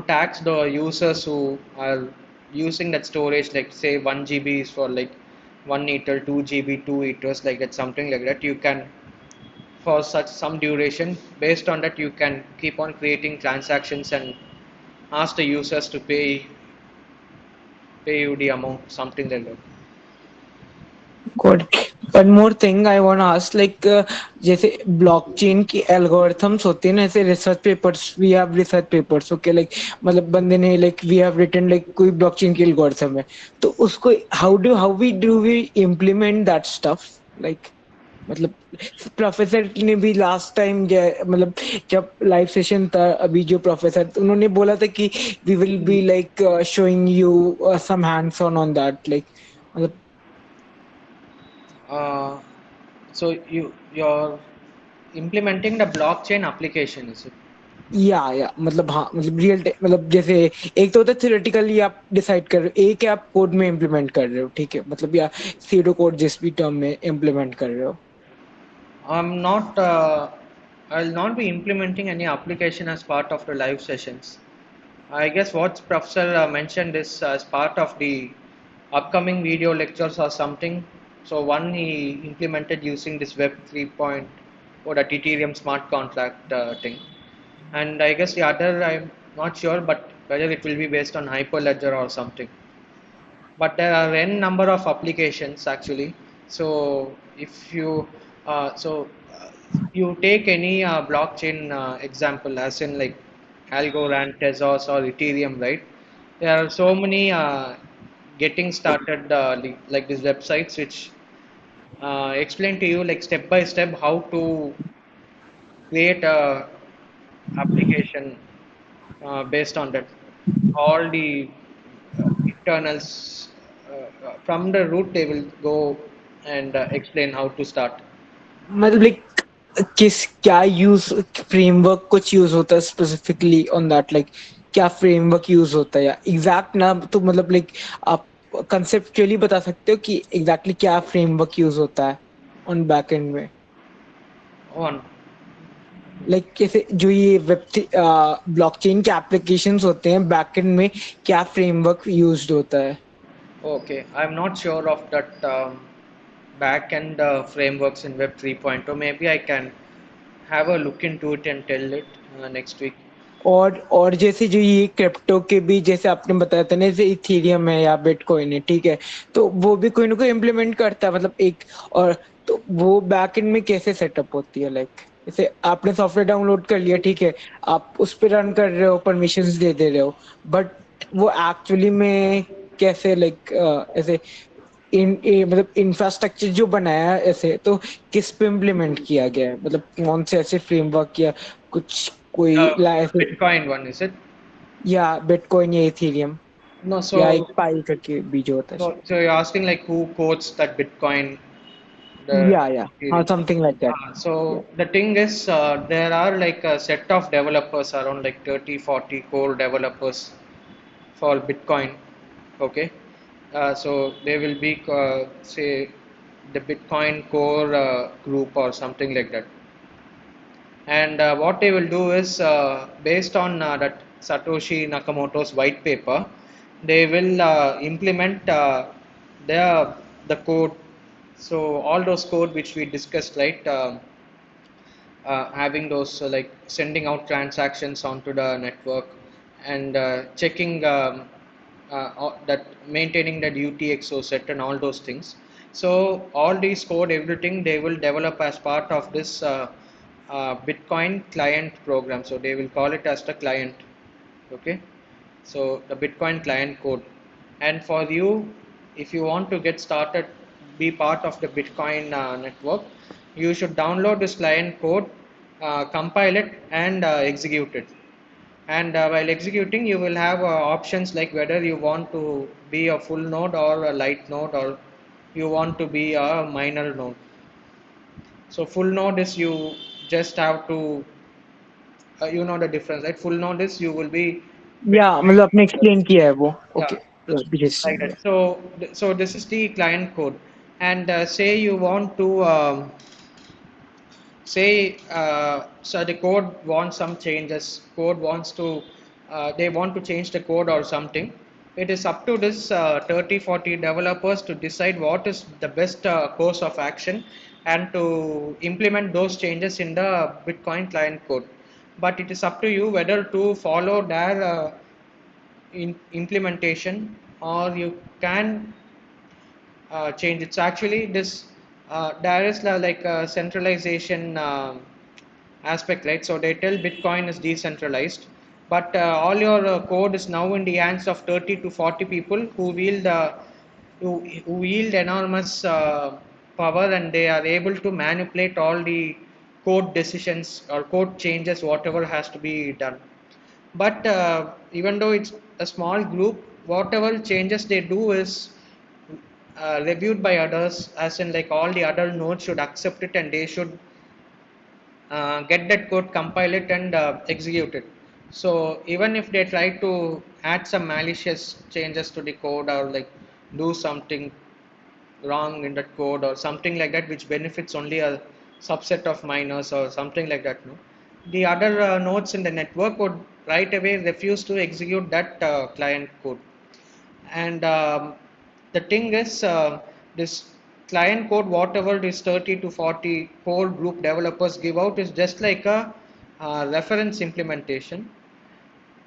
tax the users who are using that storage, like say 1 GB is for like 1 ether, 2 GB, 2 ethers, like that, something like that. You can, for such some duration, based on that, you can keep on creating transactions and ask the users to pay you the amount, something like that. Good. One more thing I want to ask, like जैसे blockchain की algorithms होते हैं ना, ऐसे research papers, we have research papers, okay, like मतलब बंदे ने like we have written like कोई blockchain की algorithm है, तो उसको how we implement that stuff, like मतलब प्रोफेसर ने भी लास्ट टाइम मतलब जब लाइव सेशन था, अभी जो प्रोफेसर उन्होंने बोला था कि we will be like showing you some hands on that, like मतलब uh, so you're implementing the blockchain application, is it? या मतलब हाँ, मतलब रियल मतलब जैसे एक तो होता है थियोरेटिकली आप डिसाइड कर रहे हो, एक है आप कोड में इम्प्लीमेंट कर रहे हो, ठीक है, मतलब या सीडो कोड जिस भी टर्म में इम्प्लीमेंट कर रहे हो. I'm not. I'll not be implementing any application as part of the live sessions. I guess what Professor mentioned is as part of the upcoming video lectures or something. So one he implemented using this Web 3.0 or the Ethereum smart contract thing, and I guess the other I'm not sure, but whether it will be based on Hyperledger or something. But there are n number of applications actually. So if you you take any blockchain example, as in like Algorand, Tezos, or Ethereum, right? There are so many getting started like these websites which explain to you like step by step how to create a application based on that, all the internals from the root they will go and explain how to start. मतलब like किस क्या use framework कुछ use होता है specifically on that, like क्या framework use होता है, या एग्जैक्ट ना तो मतलब लाइक आप कंसेप्चुअली बता सकते हो कि एग्जैक्टली क्या फ्रेमवर्क यूज होता है ऑन बैक एंड में, On. लाइक कैसे जो ये वेब ब्लॉकचेन के एप्लीकेशंस होते हैं बैक एंड में क्या फ्रेमवर्क यूज्ड होता है. Okay, I'm not sure of that back end frameworks in Web 3.0. Maybe I can have a look into it and tell it next week. और जैसे जो ये क्रिप्टो के भी जैसे आपने बताया था ना, जैसे इथेरियम है या बिटकॉइन है, ठीक है, तो वो भी कोई ना कोई इम्प्लीमेंट करता है, मतलब एक, और तो वो बैकएंड में कैसे सेटअप होती है, लाइक जैसे आपने सॉफ्टवेयर डाउनलोड कर लिया, ठीक है, आप उस पे रन कर रहे हो, परमिशंस दे रहे हो, बट वो एक्चुअली में कैसे, लाइक ऐसे मतलब इंफ्रास्ट्रक्चर जो बनाया है ऐसे, तो किस पे इम्प्लीमेंट किया गया है, मतलब कौन से ऐसे फ्रेमवर्क या कुछ कोई The ऐसे, Bitcoin one, is it? या बिटकॉइन या इथेरियम No, या so एक पाई करके भी जो होता है so, शायद. so you're asking like who codes that Bitcoin, the या हाँ, Ethereum. Something like that. So the thing is, there are like a set of developers, around like 30, 40 core developers for Bitcoin. Okay, so they will be say the Bitcoin core group or something like that. And what they will do is, based on that Satoshi Nakamoto's white paper, they will implement the code. So all those code which we discussed, right? Having those like sending out transactions onto the network and checking that, maintaining that UTXO set and all those things. So all these code, everything they will develop as part of this Bitcoin client program. So they will call it as the client. Okay, so the Bitcoin client code. And for you, if you want to get started, be part of the Bitcoin network, you should download this client code compile it and execute it. And while executing, you will have options like whether you want to be a full node or a light node, or you want to be a minor node. So full node is you just have to you know the difference, right? Full node is you will be Yeah, मतलब आपने explain किया है वो. yeah, Okay. Yes. like that. So this is the client code, and say you want to say so the code wants some changes. Code wants to they want to change the code or something. It is up to this 30-40 developers to decide what is the best course of action and to implement those changes in the Bitcoin client code. But it is up to you whether to follow their implementation, or you can change. It's actually this there is like a centralization aspect, right? So they tell Bitcoin is decentralized, but all your code is now in the hands of 30 to 40 people who wield who wield enormous power, and they are able to manipulate all the code decisions or code changes whatever has to be done. But even though it's a small group, whatever changes they do is reviewed by others, as in like all the other nodes should accept it, and they should get that code, compile it, and execute it. So even if they try to add some malicious changes to the code, or like do something wrong in that code or something like that, which benefits only a subset of miners or something like that, no, the other nodes in the network would right away refuse to execute that client code. And the thing is, this client code, whatever this 30 to 40 core group developers give out, is just like a reference implementation,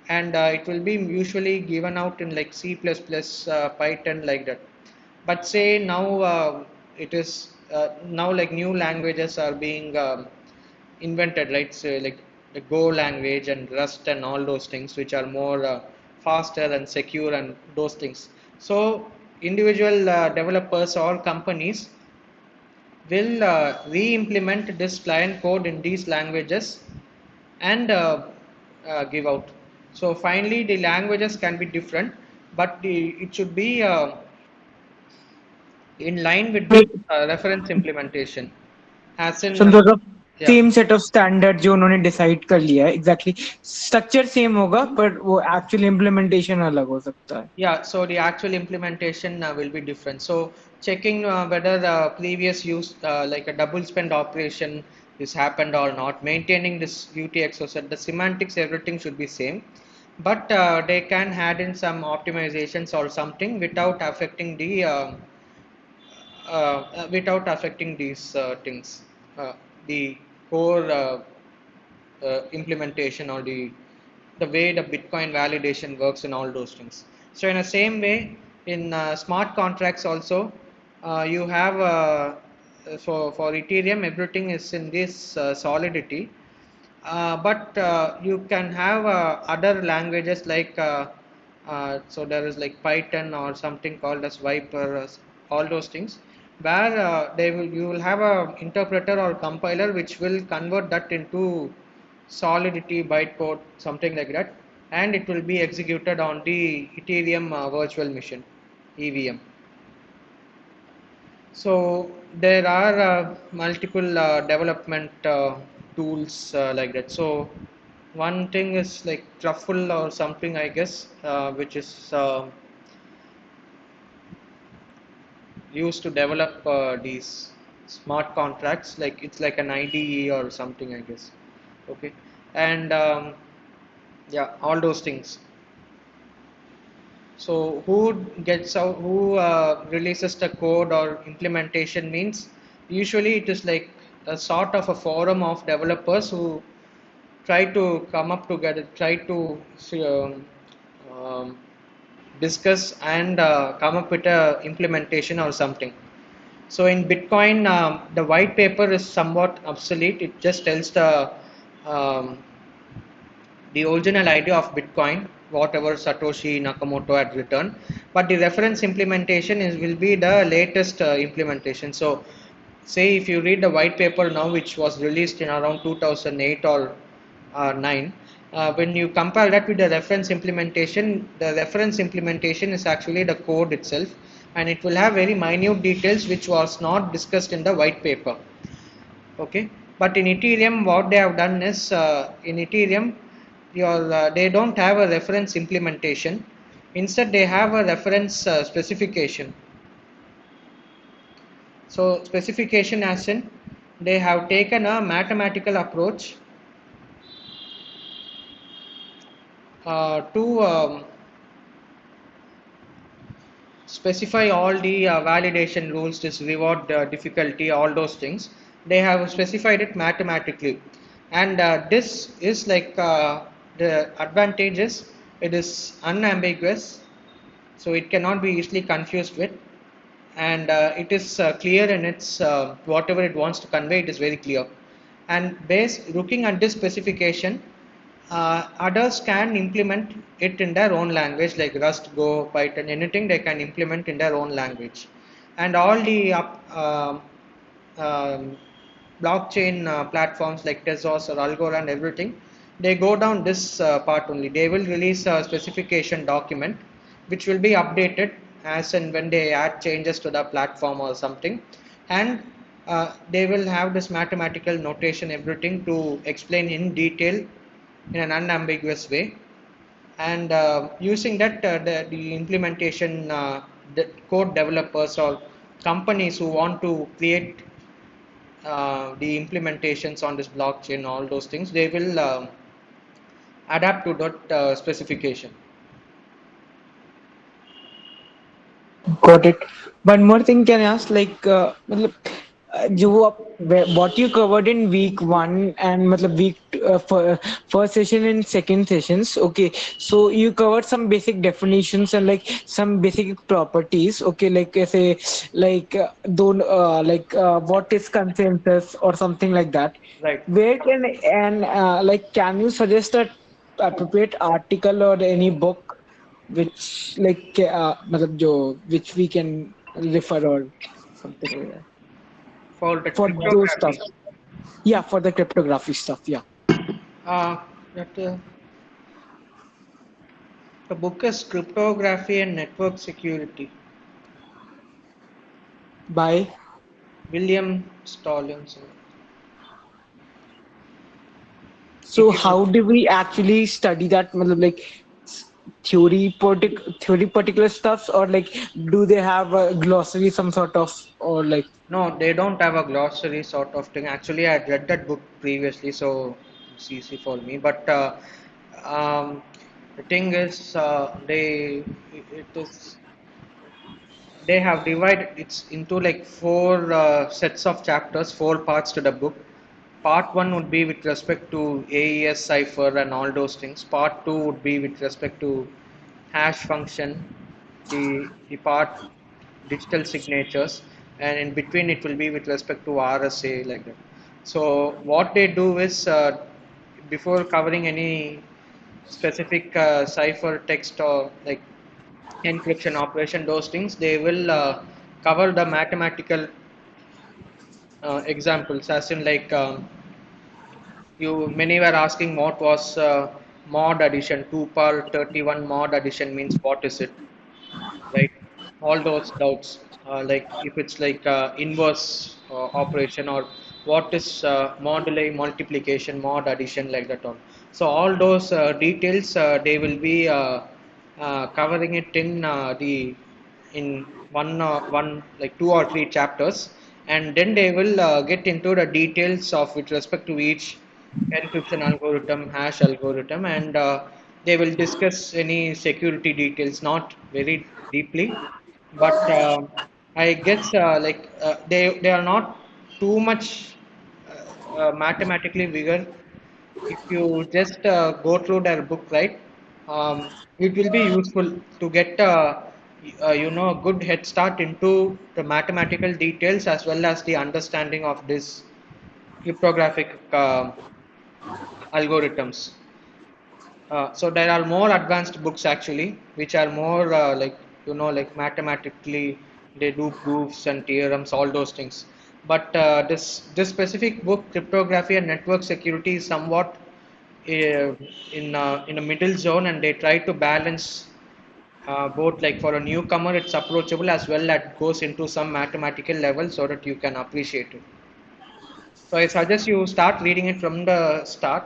and it will be usually given out in like C++, Python, like that. But say now it is now like new languages are being invented, right? So like the Go language and Rust and all those things, which are more faster and secure and those things. So individual developers or companies will re-implement this client code in these languages and give out. So finally, the languages can be different, but it should be in line with this reference implementation. As in, Some sort of yeah. Same set of standard जो उन्होंने decide कर लिया है. Exactly structure same होगा पर वो actual implementation अलग हो सकता है. Yeah, so the actual implementation will be different. So checking whether the previous use like a double spend operation is happened or not, maintaining this UTXO set, the semantics, everything should be same, but they can add in some optimizations or something without affecting these things, the core implementation, or the way the Bitcoin validation works and all those things. So in the same way, in smart contracts also, you have for Ethereum, everything is in this solidity, but you can have other languages like so there is like Python or something called as Viper, all those things, where you will have a interpreter or compiler which will convert that into solidity bytecode, something like that, and it will be executed on the Ethereum virtual machine, EVM. So there are multiple development tools like that. So one thing is like Truffle or something, I guess, which is used to develop these smart contracts. Like it's like an IDE or something, I guess. Okay, and yeah, all those things. So who gets out, who releases the code or implementation means usually it is like a sort of a forum of developers who try to come up together, try to um, discuss and come up with a implementation or something. So in Bitcoin, the white paper is somewhat obsolete. It just tells um, the original idea of Bitcoin, whatever Satoshi Nakamoto had written, but the reference implementation will be the latest implementation. So Say if you read the white paper now, which was released in around 2008 or 9, when you compare that with the reference implementation is actually the code itself, and it will have very minute details which was not discussed in the white paper. Okay, but in Ethereum, what they have done is in Ethereum, they don't have a reference implementation. Instead, they have a reference specification. So specification as in they have taken a mathematical approach to specify all the validation rules, this reward difficulty, all those things. They have specified it mathematically, and this is like the advantages. It is unambiguous, so it cannot be easily confused with, and it is clear in its whatever it wants to convey. It is very clear, and based looking at this specification, others can implement it in their own language like Rust, Go, Python, anything they can implement in their own language. And all the um, blockchain platforms like Tezos or Algorand, everything, they go down this part only. They will release a specification document which will be updated as and when they add changes to the platform or something. And they will have this mathematical notation, everything to explain in detail in an unambiguous way, and using that the implementation the code developers or companies who want to create the implementations on this blockchain, all those things, they will adapt to that specification. Got it. One more thing, can I ask, like, matlab, what you covered in week one and matlab, first session and second sessions. Okay, so you covered some basic definitions and like some basic properties. Okay, like I say, like don't what is consensus or something like that. Right. Where can and like can you suggest a appropriate article or any book which like matlab which we can refer or something like that For the for those stuff. cryptography, Yeah, for the cryptography stuff. Yeah. that the book is Cryptography and Network Security, By William Stollenson. so If you how do we actually study that? Matlab, like theory particular stuffs or like do they have a glossary some sort of or like No, they don't have a glossary sort of thing. Actually, I had read that book previously, so it's easy for me. But um, the thing is, it is they have divided it into like four sets of chapters, four parts to the book. Part one would be with respect to AES cipher and all those things. Part two would be with respect to hash function, the part digital signatures, and in between it will be with respect to RSA, like that. So what they do is before covering any specific cipher text or like encryption operation, those things, they will cover the mathematical examples, as in like you many were asking what was mod addition, 2 power 31 mod addition means what is it, right? All those doubts, like if it's like inverse operation, or what is moduli multiplication, mod addition, like that all. So all those details they will be covering it in the in one like two or three chapters, and then they will get into the details of with respect to each encryption algorithm, hash algorithm, and they will discuss any security details, not very deeply, but I guess they are not too much mathematically bigger. If you just go through their book, right, it will be useful to get a good head start into the mathematical details as well as the understanding of this cryptographic algorithms. So there are more advanced books actually, which are more like like mathematically they do proofs and theorems, all those things. but this specific book, cryptography and network security, is somewhat in a middle zone, and they try to balance both. Like for a newcomer, it's approachable as well as goes into some mathematical level so that you can appreciate it. So I suggest you start reading it from the start,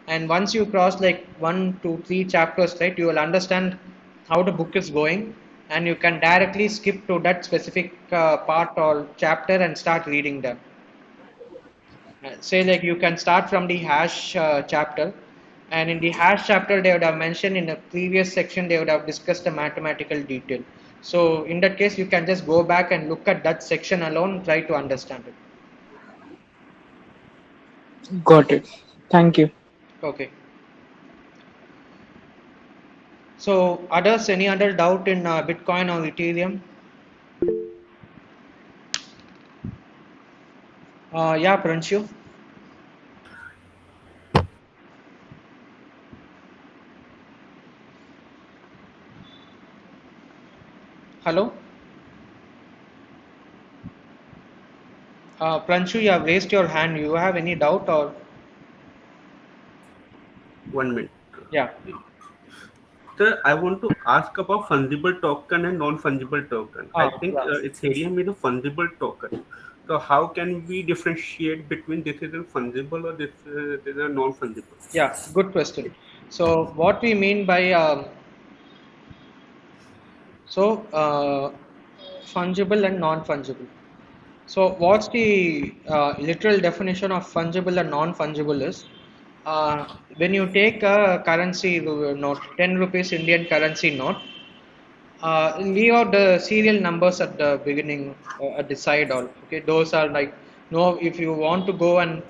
and once you cross like 1 2 3 chapters, right, you will understand how the book is going, and you can directly skip to that specific part or chapter and start reading them. Say like you can start from the hash chapter, and in the hash chapter they would have mentioned in a previous section they would have discussed the mathematical detail. So in that case, you can just go back and look at that section alone, try to understand it. Got it. Thank you. Okay. So, others, any other doubt in Bitcoin or Ethereum? Yeah, Pranshu. Hello. Pranshu, you have raised your hand. You have any doubt or? 1 minute. Yeah. Sir, I want to ask about fungible token and non-fungible token. I think Yeah. Ethereum is a fungible token. So how can we differentiate between this is a fungible or this is a non-fungible? Yeah, good question. So, what we mean by fungible and non-fungible. So, what's the literal definition of fungible and non-fungible is when you take a currency note, 10 rupees Indian currency note, leave out the serial numbers at the beginning, at the side. All okay. Those are like, no. If you want to go and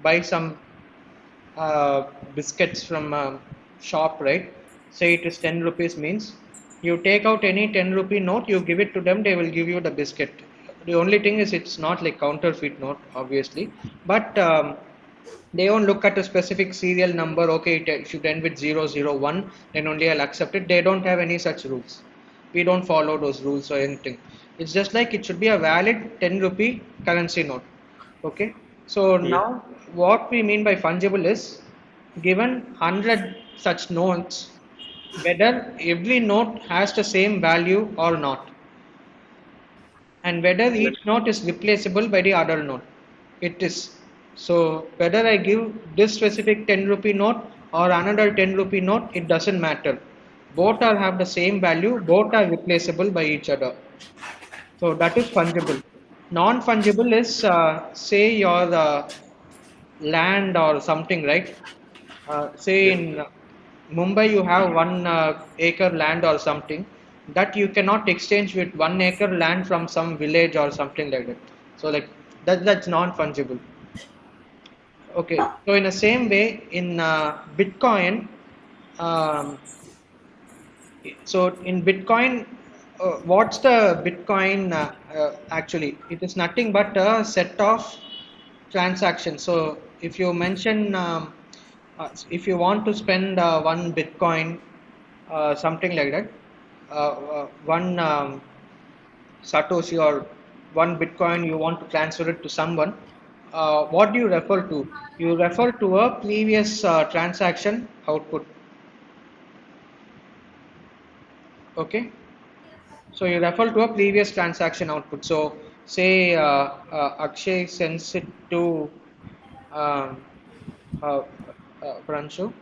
buy some uh, biscuits from a shop, right? Say it is 10 rupees, means you take out any 10 rupee note, you give it to them, they will give you the biscuit. The only thing is it's not like counterfeit note, obviously, but they don't look at a specific serial number. Okay, it should end with 001, then only I'll accept it. They don't have any such rules. We don't follow those rules or anything. It's just like it should be a valid 10 rupee currency note. Okay, so Yes. now what we mean by fungible is, given 100 such notes, whether every note has the same value or not, and whether Yes. each note is replaceable by the other note. It is. So whether I give this specific 10 rupee note or another 10 rupee note, it doesn't matter. Both are have the same value, both are replaceable by each other. So that is fungible. Non-fungible is, say your land or something, right? Say Yes, in sir. Mumbai, you have 1 acre land or something that you cannot exchange with 1 acre land from some village or something like that. So like that's non-fungible. Okay. So in the same way, in Bitcoin, um, so in Bitcoin, what's the Bitcoin actually? It is nothing but a set of transactions. So if you mention, if you want to spend 1 Bitcoin, something like that, one Satoshi or 1 Bitcoin, you want to transfer it to someone, what do you refer to? You refer to a previous transaction output. Okay. So you refer to a previous transaction output. So say Akshay sends it to um, uh, Pranshu,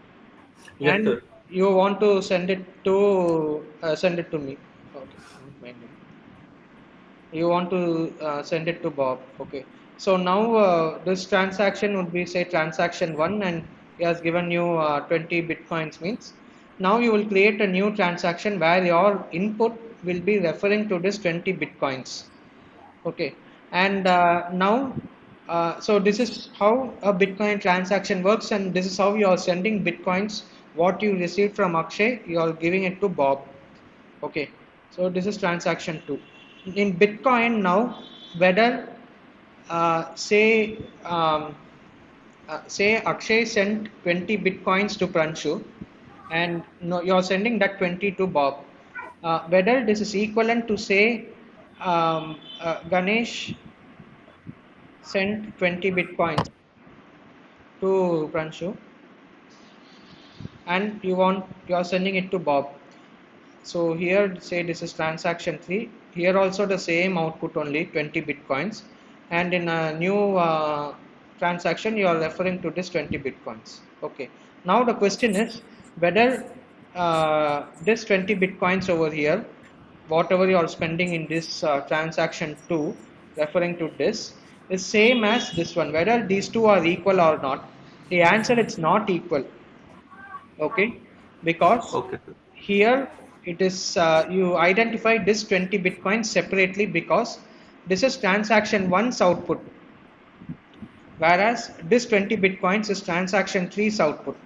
Yes, and sir. you want to send it to me. Okay, don't mind me. You want to send it to Bob. Okay. So now this transaction would be, say, transaction one, and he has given you 20 bitcoins. Means now you will create a new transaction where your input will be referring to this 20 bitcoins. Okay. And now, so this is how a Bitcoin transaction works, and this is how you are sending bitcoins. What you received from Akshay, you are giving it to Bob. Okay, so this is transaction 2. In Bitcoin now, whether say say Akshay sent 20 bitcoins to Pranshu, and no, you're sending that 20 to Bob. Whether this is equivalent to, say, Ganesh sent 20 bitcoins to Pranshu, and you are sending it to Bob. So here say this is transaction 3. Here also the same output only 20 bitcoins, and in a new transaction you are referring to this 20 bitcoins. Okay. Now the question is whether this 20 bitcoins over here, whatever you are spending in this transaction 2, referring to this, is same as this one. Whether these two are equal or not. The answer it's not equal. Okay, because Okay, sir. here it is you identify this 20 bitcoins separately because this is transaction 1's output, whereas this 20 bitcoins is transaction 3's output.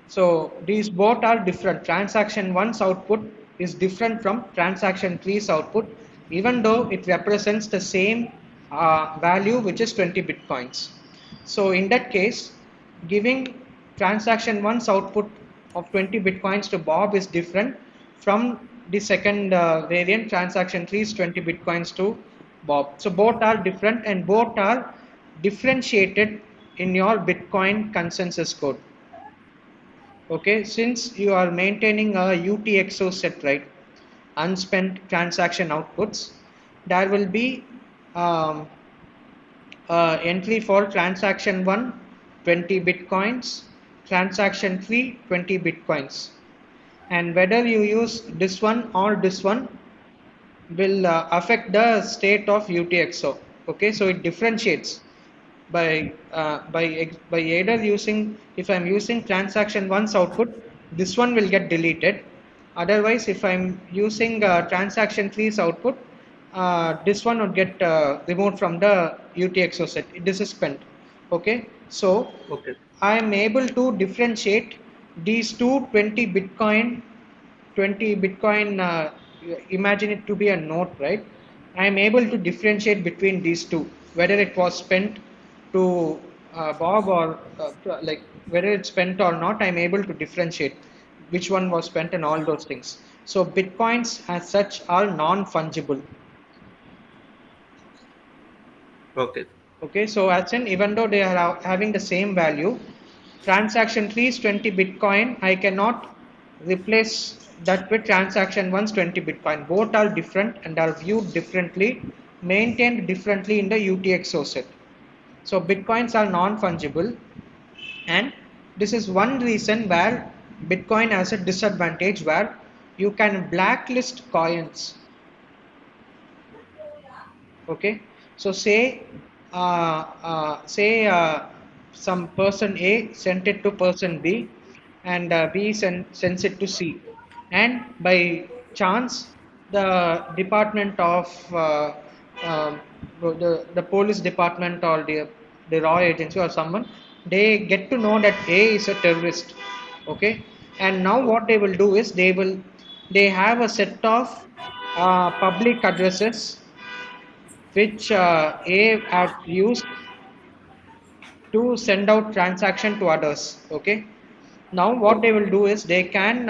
So these both are different. Transaction 1's output is different from transaction 3's output, even though it represents the same value, which is 20 bitcoins. So in that case, giving transaction 1's output of 20 bitcoins to Bob is different from the second variant, transaction 3's 20 bitcoins to Bob. So both are different and both are differentiated in your Bitcoin consensus code. Okay, since you are maintaining a UTXO set, right, unspent transaction outputs, there will be um, entry for transaction 1 20 bitcoins, transaction 3 20 bitcoins, and whether you use this one or this one will affect the state of UTXO. Okay, so it differentiates by either using, if I'm using transaction 1's output, this one will get deleted. Otherwise, if I'm using transaction 3's output, this one would get removed from the UTXO set. This is spent. Okay, so Okay. I am able to differentiate these two 20 Bitcoin, imagine it to be a note, right? I am able to differentiate between these two, whether it was spent to Bob or like whether it's spent or not. I'm able to differentiate which one was spent and all those things. So Bitcoins as such are non-fungible. Okay. Okay, so as in, even though they are having the same value, transaction 3 is 20 Bitcoin. I cannot replace that with transaction 1's 20 Bitcoin. Both are different and are viewed differently, maintained differently in the UTXO set. So Bitcoins are non-fungible, and this is one reason where Bitcoin has a disadvantage where you can blacklist coins. Okay, so say some person A sent it to person B, and B sends it to C, and by chance the department of the police department or the raw agency or someone, they get to know that A is a terrorist. Okay, and now what they will do is they have a set of public addresses which A had used to send out transaction to others. Okay. Now what they Okay. will do is they can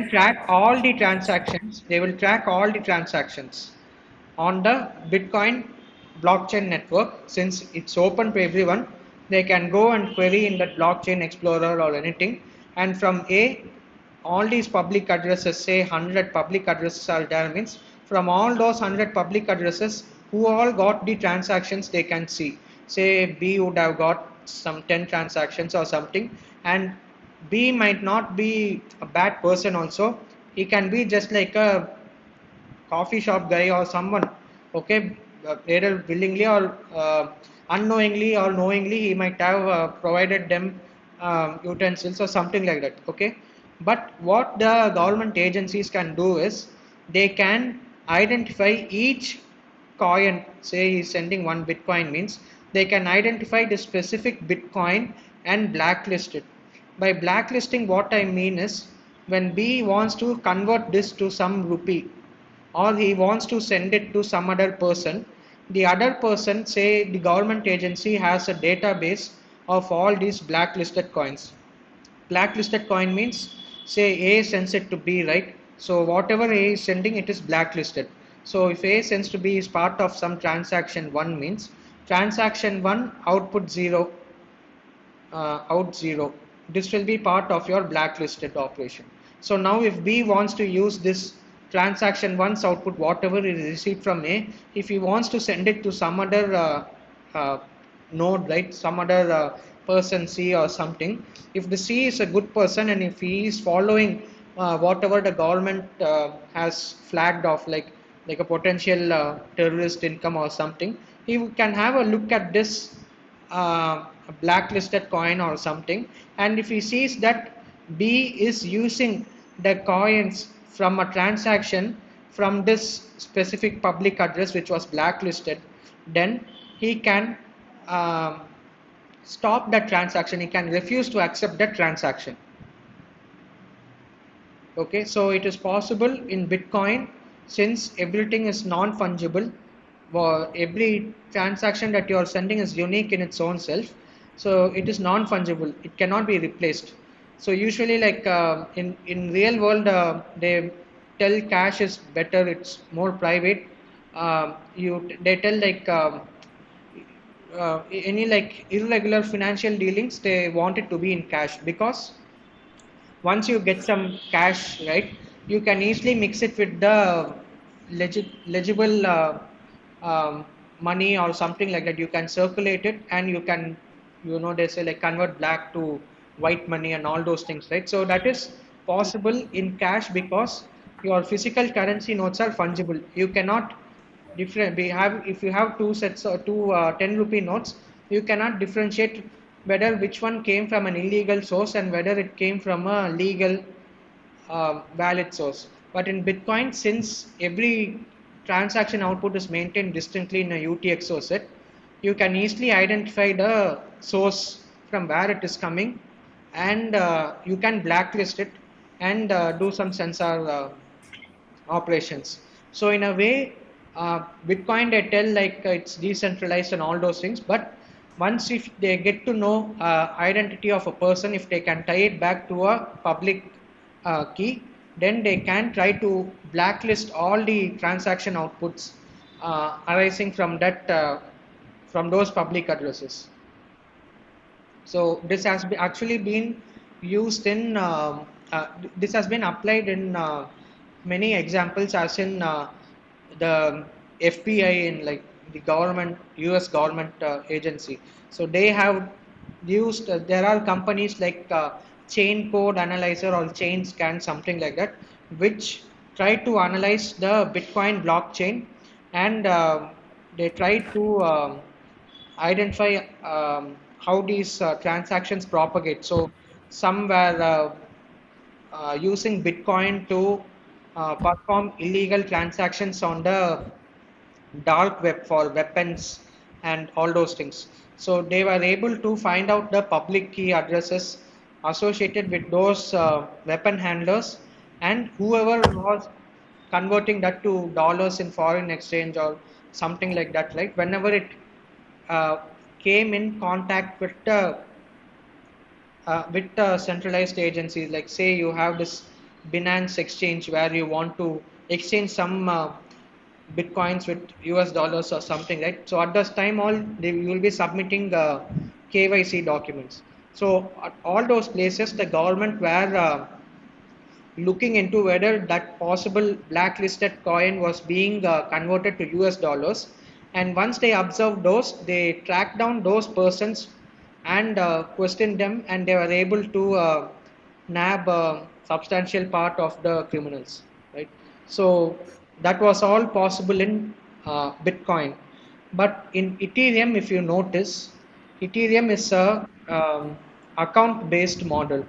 track all the transactions. They will track all the transactions on the Bitcoin blockchain network. Since it's open to everyone, they can go and query in that blockchain explorer or anything, and from A, all these public addresses, say 100 public addresses are there, means from all those 100 public addresses who all got the transactions, they can see. Say B would have got some 10 transactions or something, and B might not be a bad person also. He can be just like a coffee shop guy or someone. Okay, either willingly or unknowingly or knowingly, he might have provided them utensils or something like that. Okay, but what the government agencies can do is they can identify each coin. Say he's sending one Bitcoin, means they can identify the specific Bitcoin and blacklist it. By blacklisting, what I mean is when B wants to convert this to some rupee, or he wants to send it to some other person, the other person, say the government agency, has a database of all these blacklisted coins. Blacklisted coin means, say A sends it to B, right? So whatever A is sending, it is blacklisted. So if A sends to B is part of some transaction 1 means transaction 1 output 0, out 0. This will be part of your blacklisted operation. So now if B wants to use this transaction 1's output, whatever is received from A, if he wants to send it to some other uh, node, right, some other person C or something, if the C is a good person and if he is following whatever the government has flagged off, like a potential terrorist income or something, he can have a look at this a blacklisted coin or something, and if he sees that B is using the coins from a transaction from this specific public address which was blacklisted, then he can um, stop that transaction. He can refuse to accept that transaction. Okay, so it is possible in Bitcoin, since everything is non-fungible, every transaction that you are sending is unique in its own self, so it is non-fungible, it cannot be replaced. So usually, like in real world, they tell cash is better, it's more private. They tell like any like irregular financial dealings, they want it to be in cash, because once you get some cash, right, you can easily mix it with the legible money or something like that. You can circulate it, and you can, they say like convert black to white money and all those things, right? So that is possible in cash, because your physical currency notes are fungible. You cannot different we have if you have two sets or two 10 rupee notes, you cannot differentiate whether which one came from an illegal source and whether it came from a legal valid source. But in Bitcoin, since every transaction output is maintained distinctly in a UTXO set, you can easily identify the source from where it is coming, and you can blacklist it and do some sensor operations. So in a way, Bitcoin, they tell like it's decentralized and all those things. But once if they get to know identity of a person, if they can tie it back to a public key, then they can try to blacklist all the transaction outputs arising from that from those public addresses. So this has actually been used in this has been applied in many examples, as in the FBI, in like the government, US government agency. So they have used there are companies like chain code analyzer or chain scan, something like that, which try to analyze the Bitcoin blockchain, and they try to identify how these transactions propagate. So some were using Bitcoin to perform illegal transactions on the dark web for weapons and all those things. So they were able to find out the public key addresses associated with those weapon handlers, and whoever was converting that to dollars in foreign exchange or something like that, right? Whenever it uh, came in contact with centralized agencies, like say you have this Binance exchange where you want to exchange some bitcoins with US dollars or something, right? So at this time, you will be submitting KYC documents. So at all those places, the government were looking into whether that possible blacklisted coin was being converted to US dollars. And once they observed those, they tracked down those persons and questioned them, and they were able to nab a substantial part of the criminals, right? So that was all possible in Bitcoin. But in Ethereum, if you notice, Ethereum is a account-based model.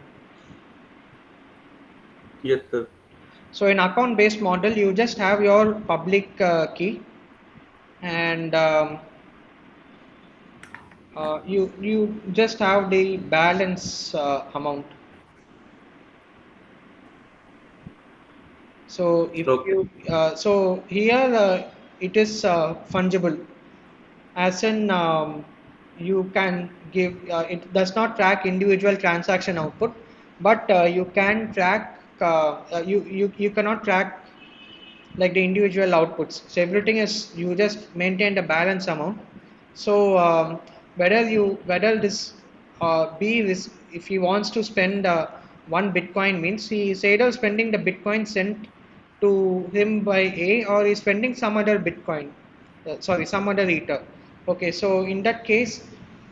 Yes, sir. So in account-based model, you just have your public key, and you just have the balance amount. So if Okay. you so here it is fungible, as in you can give it does not track individual transaction output, but you can track you cannot track like the individual outputs. So everything is, you just maintain the balance amount. So whether this B this, if he wants to spend one Bitcoin, means he is either spending the Bitcoin sent to him by A, or he's spending some other Bitcoin, sorry, some other ether. Okay, so in that case,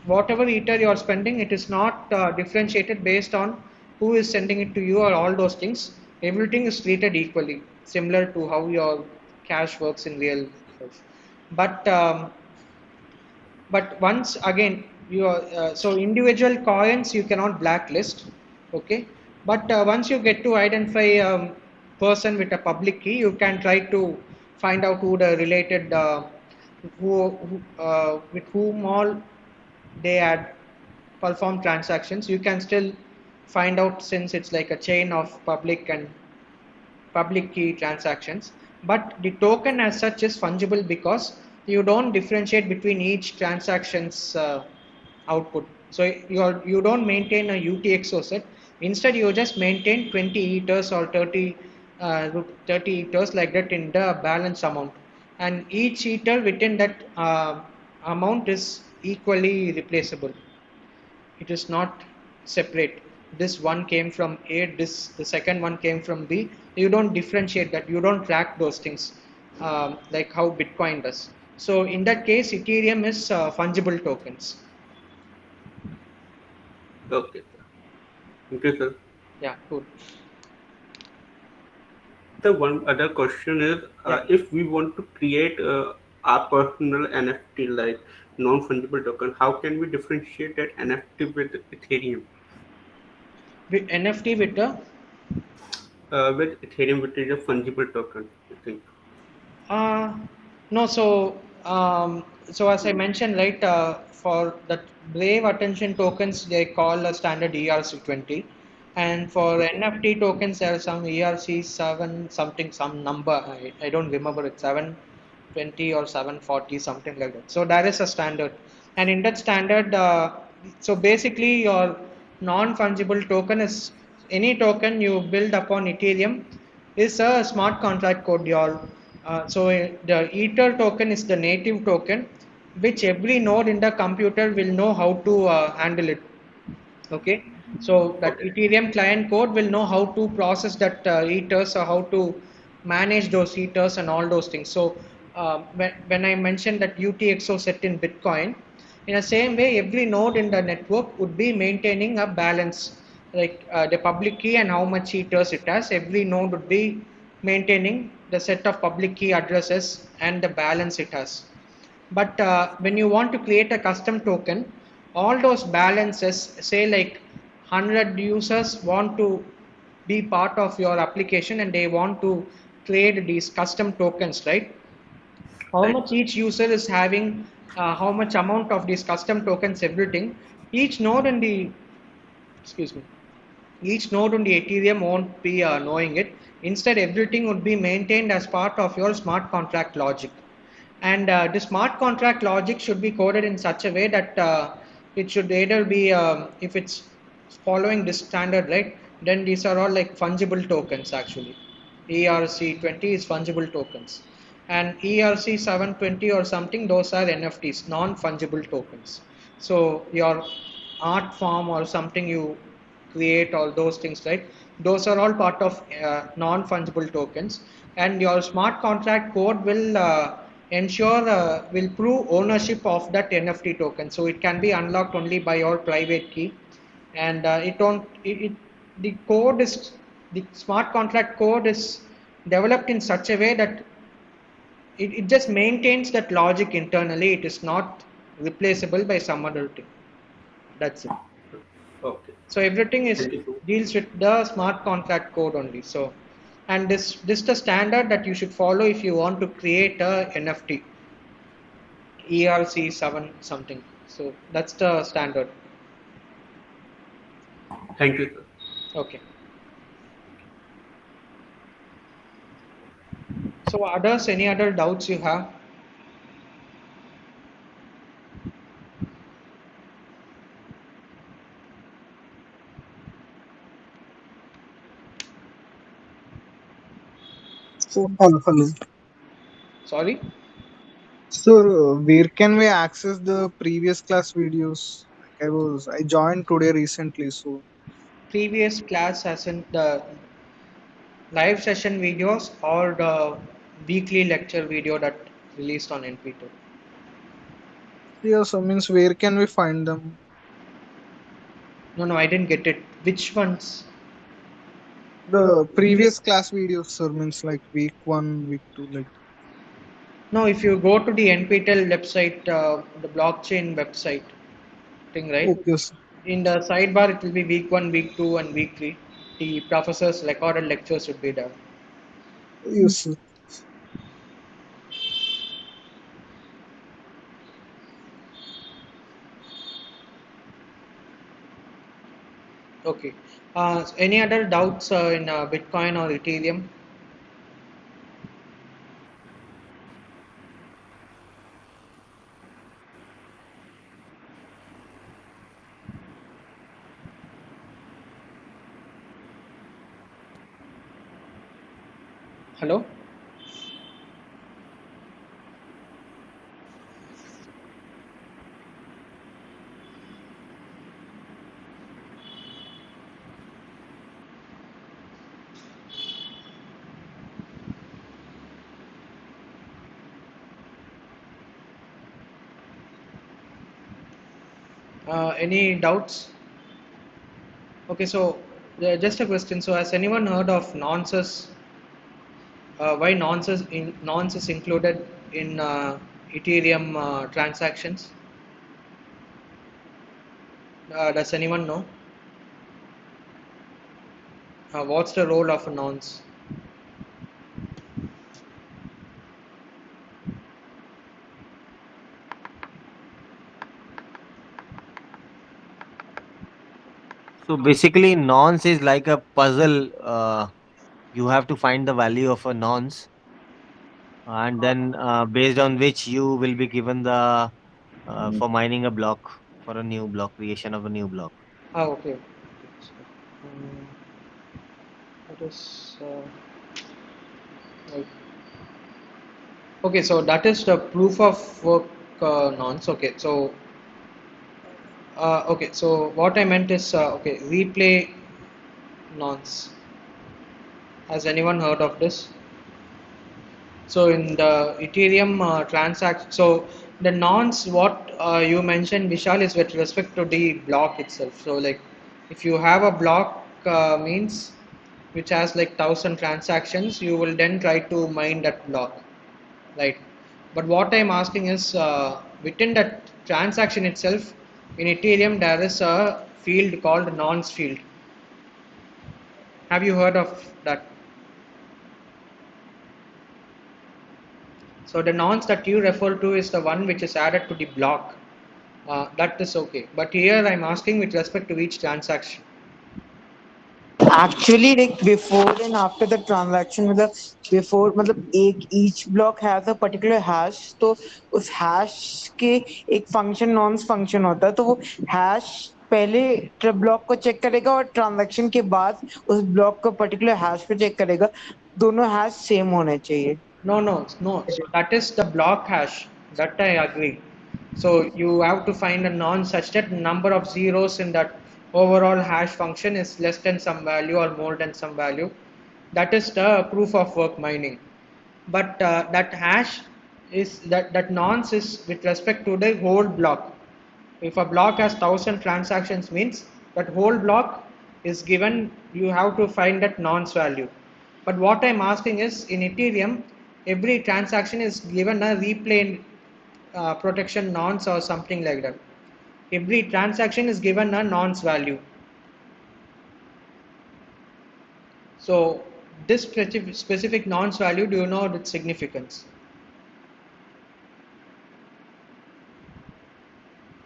whatever ether you are spending, it is not differentiated based on who is sending it to you or all those things. Everything is treated equally, similar to how your cash works in real life. But once again, you are so individual coins you cannot blacklist. Okay, but once you get to identify person with a public key, you can try to find out who the related with whom all they had performed transactions. You can still find out, since it's like a chain of public key transactions. But the token as such is fungible because you don't differentiate between each transaction's output. So you don't maintain a UTXO set. Instead, you just maintain 20 ethers or 30 ethers like that in the balance amount, and each ether within that amount is equally replaceable. It is not separate. This one came from A, this the second one came from B. You don't differentiate that. You don't track those things like how Bitcoin does. So in that case, Ethereum is fungible tokens. Okay, sir. Okay, sir. Yeah, cool. The one other question is, Yeah, if we want to create our personal NFT like non-fungible token, how can we differentiate that NFT with Ethereum? with NFT with the With Ethereum, which is a fungible token, I think. Uh, no, so as I mentioned, right, for that Brave attention tokens, they call a standard ERC20, and for Okay. NFT tokens, there are some ERC7 something, some number. I don't remember it, 720 or 740, something like that. So there is a standard, and in that standard, so basically your non-fungible token is any token you build upon Ethereum is a smart contract code. The Ether token is the native token, which every node in the computer will know how to handle it. Okay, so that Okay. Ethereum client code will know how to process that ethers, or how to manage those ethers and all those things. So when I mentioned that UTXO set in Bitcoin, in the same way, every node in the network would be maintaining a balance, like the public key and how much ethers it has. Every node would be maintaining the set of public key addresses and the balance it has. But when you want to create a custom token, all those balances, say like 100 users want to be part of your application and they want to create these custom tokens, right? How Right. much each user is having, how much amount of these custom tokens, everything. Each node in the, excuse me, each node on the Ethereum won't be knowing it. Instead, everything would be maintained as part of your smart contract logic. And the smart contract logic should be coded in such a way that it should either be, if it's following this standard, right, then these are all like fungible tokens actually. ERC20 is fungible tokens. And ERC720 or something, those are NFTs, non fungible tokens. So your art form or something you create, all those things, right? Those are all part of non-fungible tokens, and your smart contract code will will prove ownership of that NFT token. So it can be unlocked only by your private key, and it don't it the code is the smart contract code is developed in such a way that it just maintains that logic internally. It is not replaceable by some other thing. That's it. Okay. So everything is Thank you so deals with the smart contract code only. So, and this is the standard that you should follow if you want to create a NFT, ERC7 something. So that's the standard. Thank you, sir. Okay. So others, any other doubts you have? Hello, hello. Sorry, So, where can we access the previous class videos? Like I joined today recently. So, previous class as in the live session videos or the weekly lecture video that released on NPTEL. yeah, so means where can we find them? No, no, I didn't get it. Which ones? The previous class videos, sir, means like week one, week two, like. No, if you go to the NPTEL website, the blockchain website thing, right? Okay, sir. In the sidebar, it will be week one, week two, and week three. The professor's recorded lectures should be there. Yes, sir. Okay. Any other doubts in Bitcoin or Ethereum? Hello? Any doubts? Okay, so just a question. So, has anyone heard of nonces? Why nonce is included in Ethereum transactions? Does anyone know? What's the role of a nonce? So basically, nonce is like a puzzle. You have to find the value of a nonce, and then based on which you will be given the for mining a block for a new block creation of a new block. Okay. Okay. So, um, that is right. Okay. So that is the proof of work nonce. Okay. So okay. So what I meant is okay. Replay nonce. Has anyone heard of this? So in the Ethereum transaction, so the nonce what you mentioned, Vishal, is with respect to the block itself. So like, if you have a block means which has like 1,000 transactions, you will then try to mine that block, right? But what I'm asking is within that transaction itself, in Ethereum there is a field called nonce field. Have you heard of that? So the nonce that you refer to is the one which is added to the block. That is okay. But here I'm asking with respect to each transaction. Actually, like before and after the transaction, मतलब before मतलब एक each block has a particular hash, तो उस hash के एक function nonce function होता है, तो वो hash पहले ब्लॉक को चेक करेगा और ट्रांजैक्शन के बाद उस ब्लॉक को पर्टिकुलर हैश को चेक करेगा, दोनों हैश सेम होने चाहिए. No, no, no. So that is the block hash. That I agree. So you have to find a nonce such that number of zeros in that overall hash function is less than some value or more than some value. That is the proof of work mining. But that hash is that nonce is with respect to the whole block. If a block has 1,000 transactions means that whole block is given, you have to find that nonce value. But what I'm asking is in Ethereum, every transaction is given a replay protection nonce or something like that. Every transaction is given a nonce value. So this specific nonce value, do you know its significance?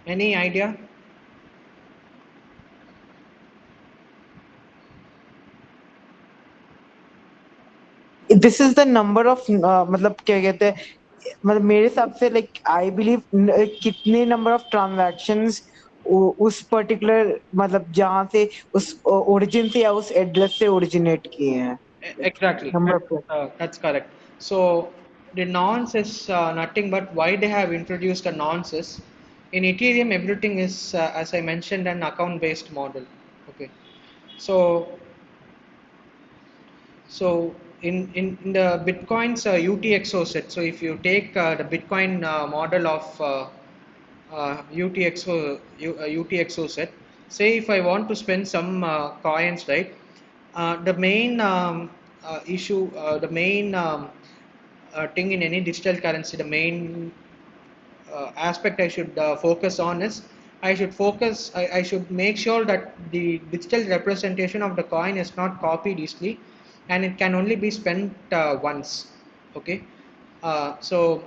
Any idea? This is the number of मतलब क्या कहते हैं, मतलब मेरे हिसाब से like I believe कितने number of transactions उस पर्टिकुलर मतलब जहां से उस ओरिजिन से या उस एड्रेस से ओरिजिनेट किए हैं. Exactly. Number of blocks. That's correct. So the nonce is nothing but why they have introduced a nonce is in Ethereum everything is as I mentioned an account based model. Okay. So in the Bitcoin's UTXO set, so if you take the Bitcoin model of UTXO set, say if I want to spend some coins, right? The main issue, the main thing in any digital currency, the main aspect I should focus on is I should make sure that the digital representation of the coin is not copied easily and it can only be spent once. Okay. So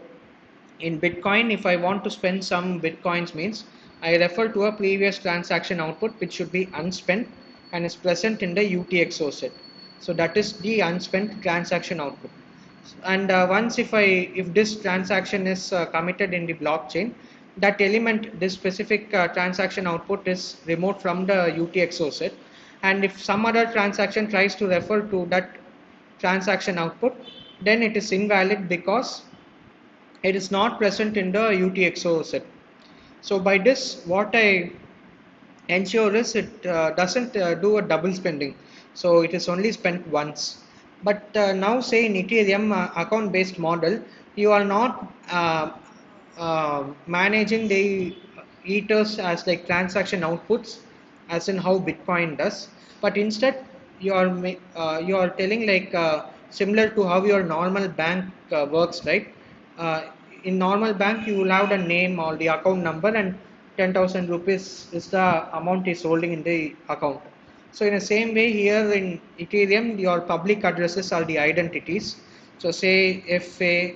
in Bitcoin, if I want to spend some Bitcoins means I refer to a previous transaction output which should be unspent and is present in the UTXO set. So that is the unspent transaction output. And once if this transaction is committed in the blockchain, that element, this specific transaction output is removed from the UTXO set. And if some other transaction tries to refer to that transaction output, then it is invalid because it is not present in the UTXO set. So by this, what I ensure is it doesn't do a double spending. So it is only spent once. But now say in Ethereum account based model, you are not managing the ethers as like transaction outputs as in how Bitcoin does, but instead you are telling like similar to how your normal bank works, right? uh, in normal bank you will have the name or the account number and 10,000 rupees is the amount is holding in the account. So in the same way here in Ethereum your public addresses are the identities. So say FA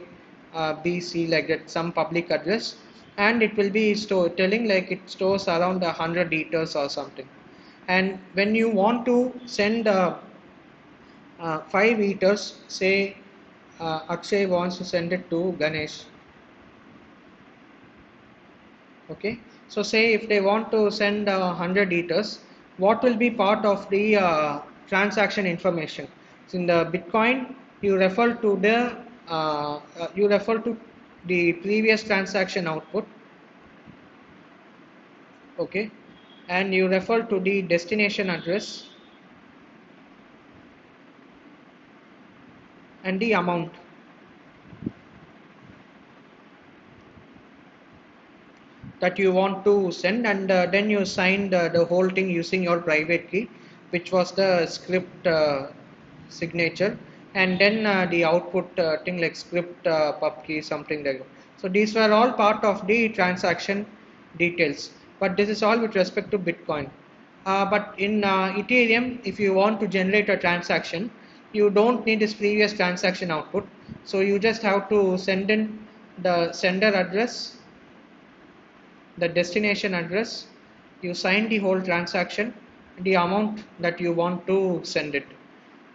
BC like that, some public address, and it will be telling like it stores around 100 ethers or something. And when you want to send 5 ethers, say Akshay wants to send it to Ganesh. Okay, so say if they want to send 100 ethers, what will be part of the transaction information? So in the Bitcoin, you refer to the previous transaction output, okay, and you refer to the destination address and the amount. That you want to send, and then you signed the whole thing using your private key, which was the script signature, and then the output thing like script pub key, something like that. So these were all part of the transaction details, but this is all with respect to Bitcoin. But in Ethereum, if you want to generate a transaction, you don't need this previous transaction output, so you just have to send in the sender address, the destination address, you sign the whole transaction, the amount that you want to send it,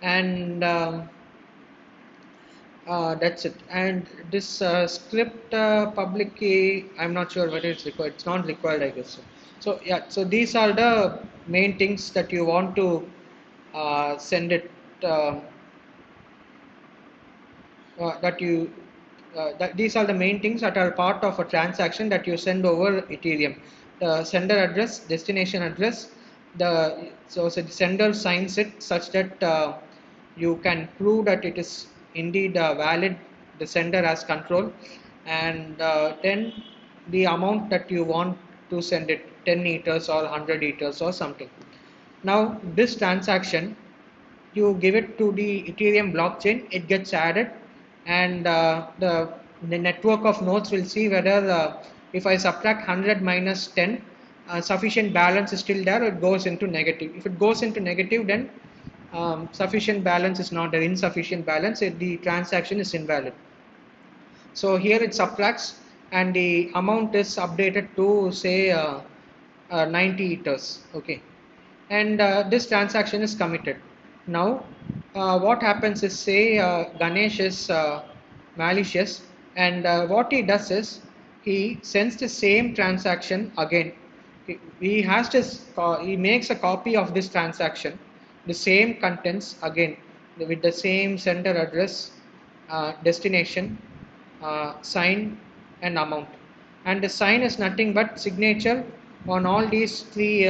and that's it. And this script public key, I'm not sure whether it's required. It's not required, I guess. So yeah, so these are the main things that you want to send it. Uh, that you that these are the main things that are part of a transaction that you send over Ethereum. The sender address, destination address, so the sender signs it such that you can prove that it is indeed valid. The sender has control, and then the amount that you want to send it, 10 ethers or 100 ethers or something. Now this transaction, you give it to the Ethereum blockchain, it gets added, and the network of nodes will see whether if I subtract 100 minus 10, sufficient balance is still there, or it goes into negative. If it goes into negative, then sufficient balance is not there, insufficient balance, the transaction is invalid. So here it subtracts and the amount is updated to say 90 ethers. Okay, and this transaction is committed. Now what happens is, say Ganesh is malicious, and what he does is he sends the same transaction again. He makes a copy of this transaction, the same contents again. with the same sender address, destination, sign and amount. And the sign is nothing but signature on all these three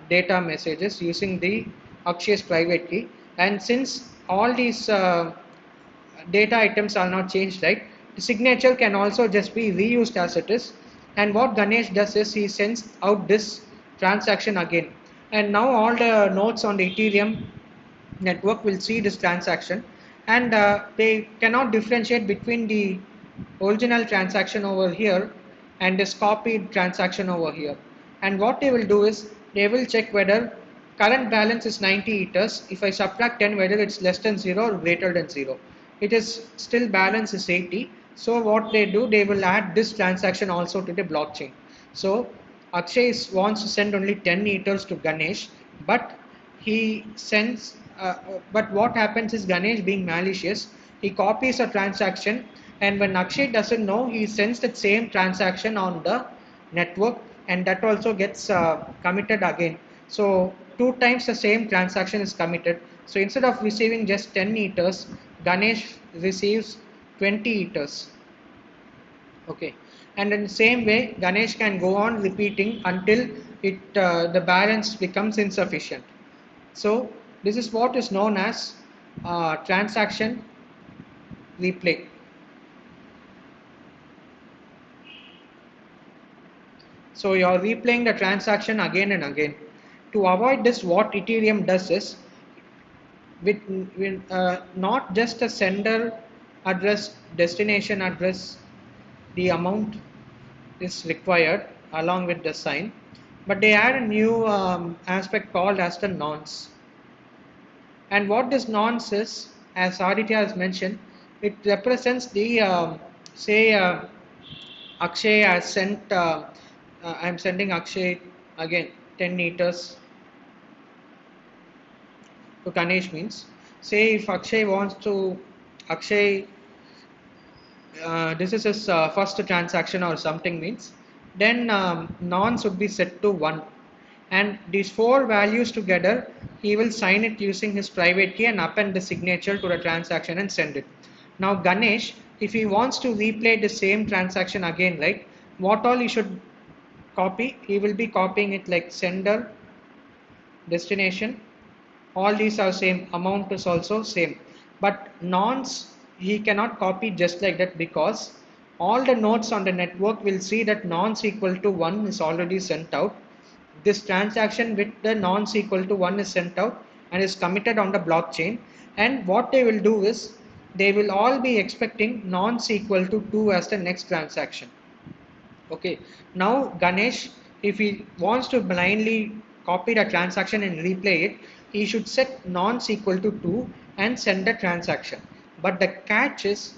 data messages using the Akshay's private key. And since all these data items are not changed, right, the signature can also just be reused as it is. And what Ganesh does is he sends out this transaction again, and now all the nodes on the Ethereum network will see this transaction, and they cannot differentiate between the original transaction over here and this copied transaction over here. And what they will do is they will check whether current balance is 90 ethers. If I subtract 10, whether it's less than 0 or greater than 0, it is still balance is 80. So what they do, they will add this transaction also to the blockchain. So Akshay wants to send only 10 ethers to Ganesh, but he sends but what happens is Ganesh, being malicious, he copies a transaction, and when Akshay doesn't know, he sends that same transaction on the network, and that also gets committed again. So two times the same transaction is committed. So instead of receiving just 10 ethers, Ganesh receives 20 ethers. Okay, and in the same way, Ganesh can go on repeating until the balance becomes insufficient. So this is what is known as transaction replay. So you are replaying the transaction again and again. To avoid this, what Ethereum does is, with not just a sender address, destination address, the amount is required along with the sign, but they add a new aspect called as the nonce. And what this nonce is, as Aditya has mentioned, it represents the say Akshay has sent. I'm sending Akshay again 10 meters to Ganesh means. Say if Akshay wants to, Akshay, this is his first transaction or something means, then nonce would be set to 1. And these four values together, he will sign it using his private key and append the signature to the transaction and send it. Now Ganesh, if he wants to replay the same transaction again, right, what all he should copy? He will be copying it like sender, destination, all these are same, amount is also same, but nonce he cannot copy just like that, because all the nodes on the network will see that nonce equal to 1 is already sent out. This transaction with the nonce equal to 1 is sent out and is committed on the blockchain, and what they will do is they will all be expecting nonce equal to 2 as the next transaction. Okay, now Ganesh, if he wants to blindly copy the transaction and replay it, he should set nonce equal to 2 and send the transaction. But the catch is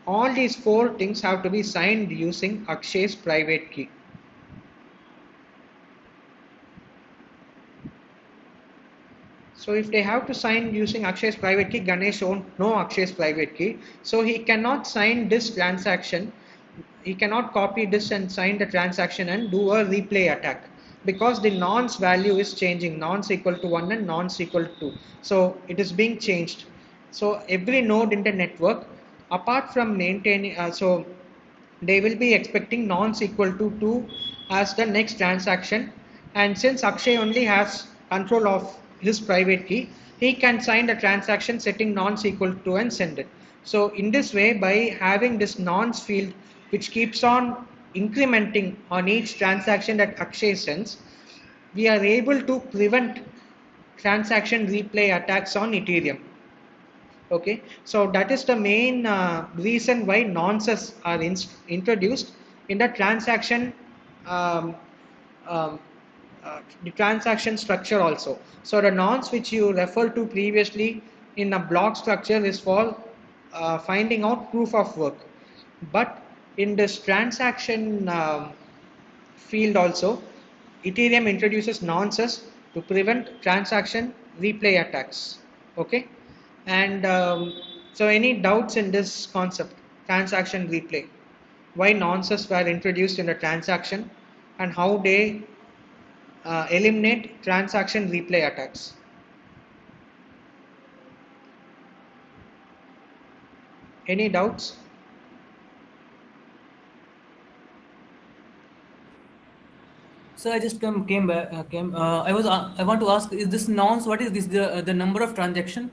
all these four things have to be signed using Akshay's private key. So if they have to sign using Akshay's private key, Ganesh won't know Akshay's private key. So he cannot sign this transaction. He cannot copy this and sign the transaction and do a replay attack, because the nonce value is changing. Nonce equal to 1 and nonce equal to 2. So it is being changed. So every node in the network, apart from maintaining, they will be expecting nonce equal to 2 as the next transaction, and since Akshay only has control of his private key, he can sign the transaction setting nonce equal to and send it. So in this way, by having this nonce field which keeps on incrementing on each transaction that Akshay sends, we are able to prevent transaction replay attacks on Ethereum. Okay, so that is the main reason why nonces are introduced in the transaction, um, um, the transaction structure also. So the nonce which you referred to previously in a block structure is for finding out proof of work, but in this transaction field also, Ethereum introduces nonces to prevent transaction replay attacks. Okay, and so any doubts in this concept, transaction replay? Why nonces were introduced in the transaction and how they eliminate transaction replay attacks? Any doubts? So I just came back. I want to ask: is this nonce? What is this? The number of transaction?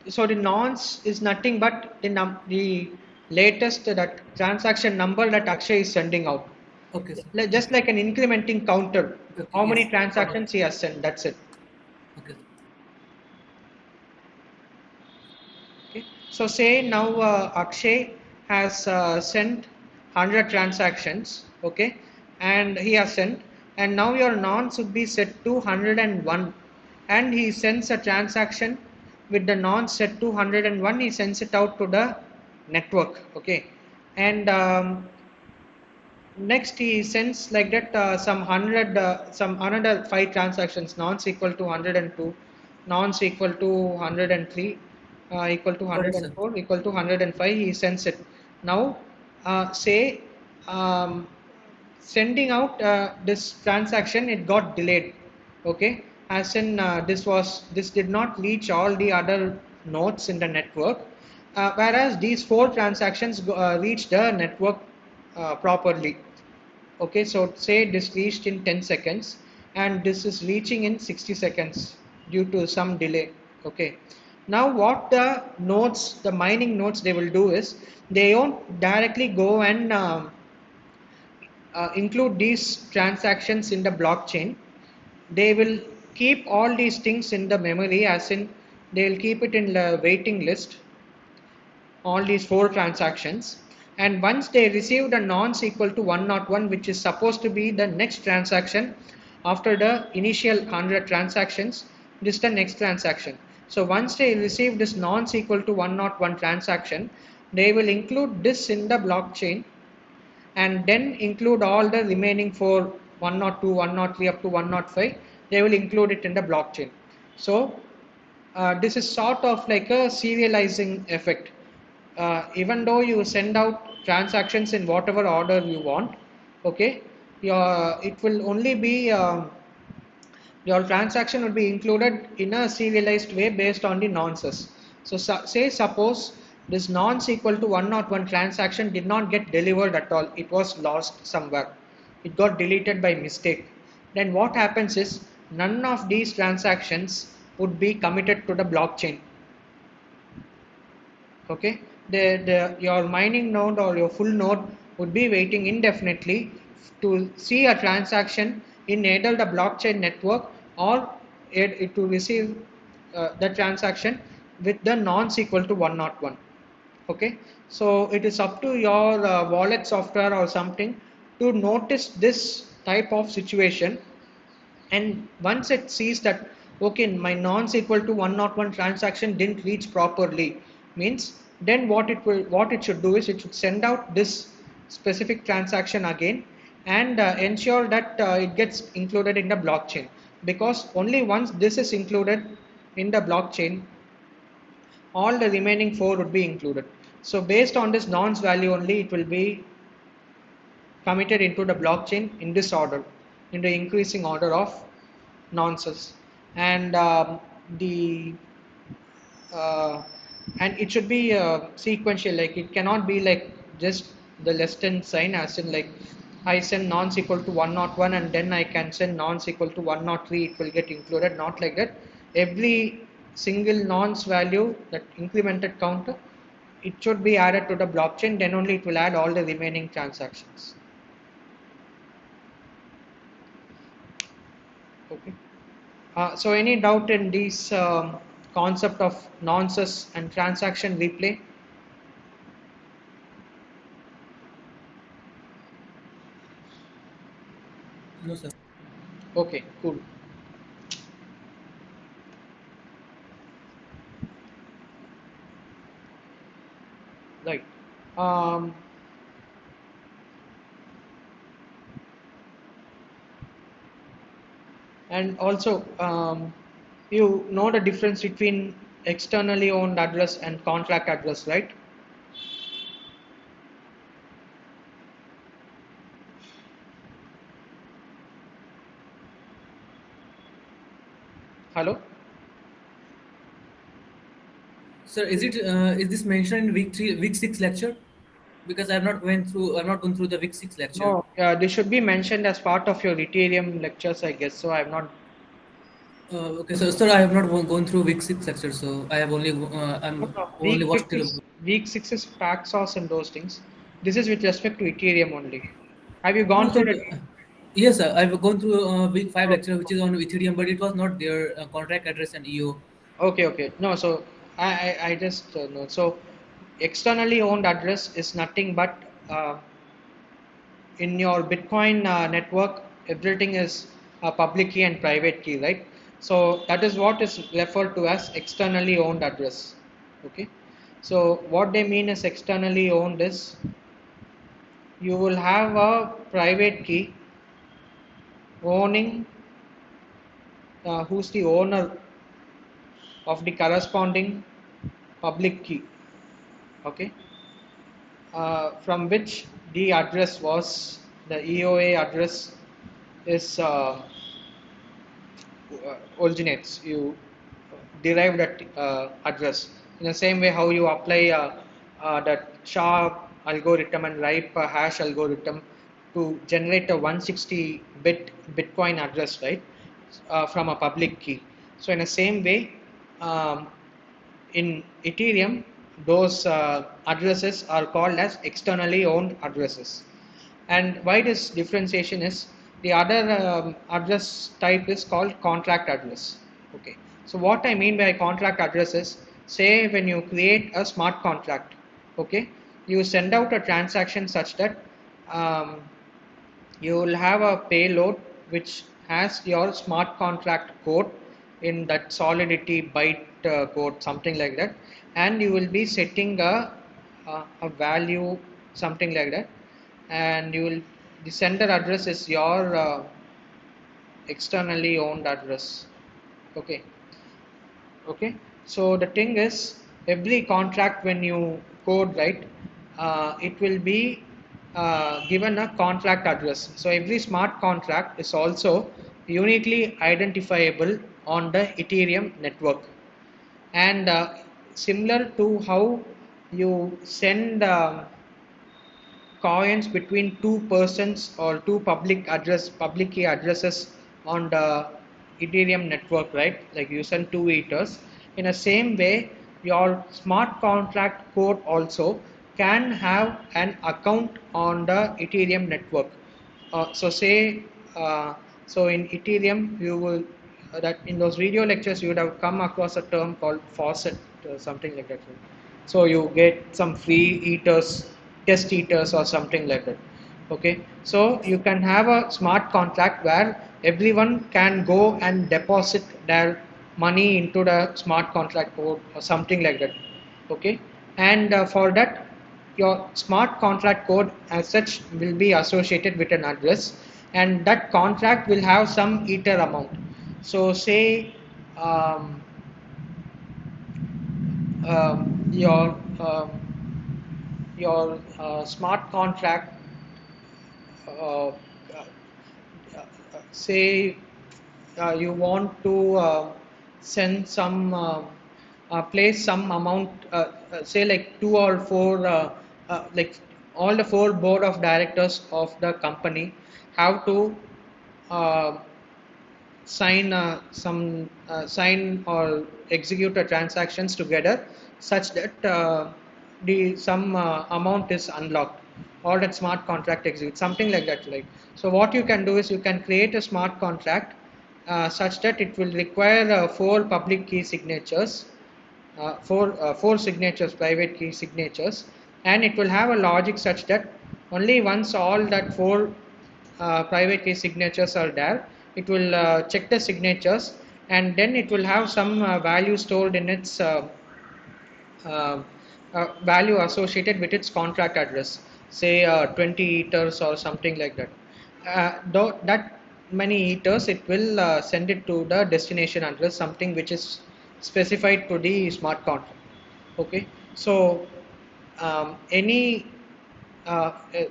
So the nonce is nothing but the latest that transaction number that Akshay is sending out. Okay, sir. Just like an incrementing counter. Okay. How Yes. many Got it. transactions he has sent, that's it. Okay. Okay. So say now Akshay has sent 100 transactions, okay, and he has sent, and now your nonce would be set to 101, and he sends a transaction with the nonce set to 101. He sends it out to the network, okay, and next he sends like that some 100 some another 5 transactions nonce equal to 102, nonce equal to 103, equal to Got it, sir. 104, equal to 105. He sends it now. Say sending out this transaction, it got delayed, okay, as in this did not reach all the other nodes in the network, whereas these 4 transactions reached the network properly. Okay, so say this reached in 10 seconds and this is reaching in 60 seconds due to some delay. Okay, now what the mining nodes, they will do is they won't directly go and include these transactions in the blockchain. They will keep all these things in the memory, as in they'll keep it in the waiting list, all these 4 transactions, and once they receive the nonce equal to 101, which is supposed to be the next transaction after the initial 100 transactions, this is the next transaction. So once they receive this nonce equal to 101 transaction, they will include this in the blockchain and then include all the remaining for 102, 103 up to 105. They will include it in the blockchain. So this is sort of like a serializing effect. Even though you send out transactions in whatever order you want, okay, it will only be your transaction will be included in a serialized way based on the nonces. So say suppose this nonce equal to 101 transaction did not get delivered at all. It was lost somewhere. It got deleted by mistake. Then what happens is none of these transactions would be committed to the blockchain. Okay, your mining node or your full node would be waiting indefinitely to see a transaction in either the blockchain network or it to receive the transaction with the nonce equal to 101. Okay, so it is up to your wallet software or something to notice this type of situation, and once it sees that okay, my nonce equal to 101 transaction didn't reach properly, means then what it should do is it should send out this specific transaction again and ensure that it gets included in the blockchain, because only once this is included in the blockchain, all the remaining 4 would be included. So based on this nonce value only, it will be committed into the blockchain in this order, in the increasing order of nonces. And the uh, and it should be sequential, like it cannot be like just the less than sign, as in like I send nonce equal to 101 and then I can send nonce equal to 103, it will get included. Not like that. Every single nonce value, that incremented counter, it should be added to the blockchain, then only it will add all the remaining transactions. Okay. So any doubt in this concept of nonces and transaction replay? No, sir. Okay, cool. Right. Um, and also, you know the difference between externally owned address and contract address, right? Hello? Sir, is this mentioned in week 6 lecture? Because I've not gone through the week 6 lecture. No, this should be mentioned as part of your Ethereum lectures, I guess. So I'm not. Okay, so sir, I have not gone through week 6 lecture, so No, I'm no. only watched till. Week six is Paxos and those things. This is with respect to Ethereum only. Have you No, gone sir. through that? Yes, sir. I've gone through week 5 Okay, lecture, which is on Ethereum, but it was not their contract address and EO. okay, okay. No, so I just know. So externally owned address is nothing but in your Bitcoin network, everything is a public key and private key, right? So that is what is referred to as externally owned address. Okay. So what they mean is externally owned is you will have a private key owning who's the owner of the corresponding public key. Okay. From which the address was the EOA address is originates. You derived that address in the same way how you apply that SHA algorithm and RIPE hash algorithm to generate a 160 bit Bitcoin address, right, from a public key. So in the same way, um, in Ethereum, those addresses are called as externally owned addresses. And why this differentiation is the other address type is called contract address. Okay. So what I mean by contract address is, say when you create a smart contract, okay, you send out a transaction such that um, you will have a payload which has your smart contract code in that solidity byte code, something like that, and you will be setting a value, something like that, and you will the sender address is your externally owned address. Okay. Okay. So the thing is, every contract when you code, right, it will be given a contract address. So every smart contract is also uniquely identifiable on the Ethereum network. And similar to how you send coins between two persons or two public key addresses on the Ethereum network, right? Like you send two ethers. In the same way, your smart contract code also can have an account on the Ethereum network. So say, uh, so in Ethereum, you will that in those video lectures you would have come across a term called faucet, something like that. So you get some free eaters, test eaters or something like that. Okay, so you can have a smart contract where everyone can go and deposit their money into the smart contract code or something like that. Okay, and for that your smart contract code as such will be associated with an address, and that contract will have some ether amount. So say um, your smart contract uh, uh, say you want to send some place some amount, say like two or four, like all the four board of directors of the company have to uh, sign or execute the transactions together such that the some amount is unlocked or that smart contract executes, something like that, like. So what you can do is you can create a smart contract such that it will require four public key signatures, four signatures, private key signatures, and it will have a logic such that only once all that four private key signatures are there, it will check the signatures, and then it will have some value stored in its uh, value associated with its contract address, say 20 ethers or something like that. Though that many ethers, it will send it to the destination address, something which is specified to the smart contract. Okay, so any uh, uh,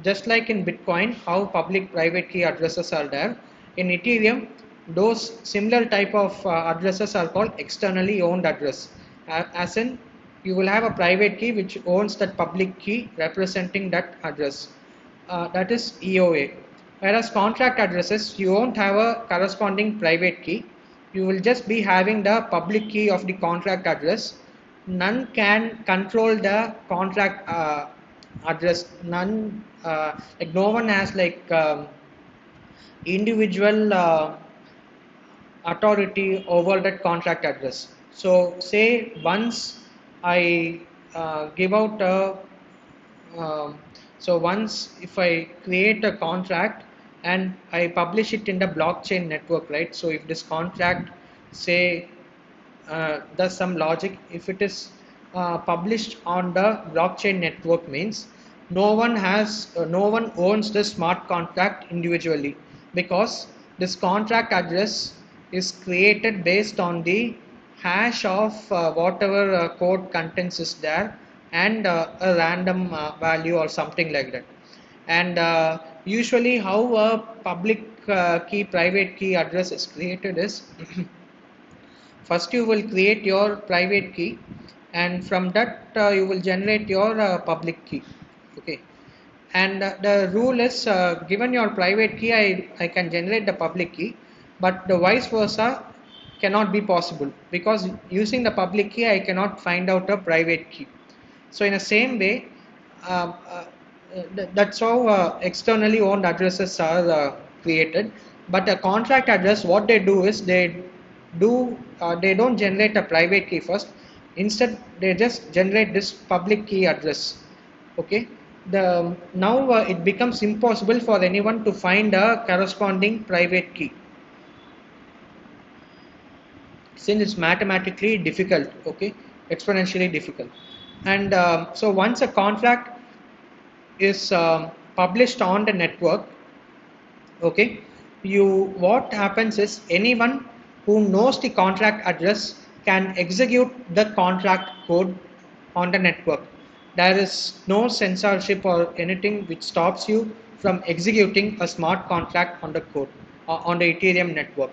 just like in Bitcoin, how public private key addresses are there, in Ethereum, those similar type of addresses are called externally owned address. As in, you will have a private key which owns that public key representing that address. That is EOA. Whereas contract addresses, you won't have a corresponding private key. You will just be having the public key of the contract address. None can control the contract address. None, like no one has like individual authority over that contract address. So say once I give out a so once if I create a contract and I publish it in the blockchain network, right? So if this contract say does some logic, if it is published on the blockchain network means no one owns the smart contract individually, because this contract address is created based on the hash of whatever code contents is there, and a random value or something like that. And usually how a public key private key address is created is first you will create your private key, and from that you will generate your public key. Okay, and the rule is given your private key, I can generate the public key, but the vice versa cannot be possible, because using the public key I cannot find out a private key. So in the same way, that's how externally owned addresses are created. But a contract address, what they do is they don't generate a private key first. Instead, they just generate this public key address. Okay. The now it becomes impossible for anyone to find a corresponding private key, since it's mathematically difficult. Okay, exponentially difficult. And so once a contract is published on the network, okay, you what happens is anyone who knows the contract address can execute the contract code on the network. There is no censorship or anything which stops you from executing a smart contract on the code on the Ethereum network.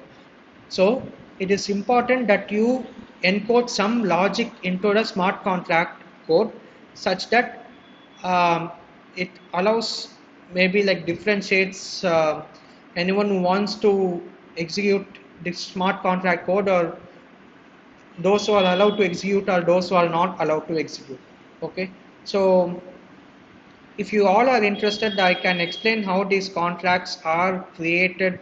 So it is important that you encode some logic into the smart contract code, such that it allows, maybe like differentiates anyone who wants to execute this smart contract code, or those who are allowed to execute or those who are not allowed to execute. Okay, so if you all are interested, I can explain how these contracts are created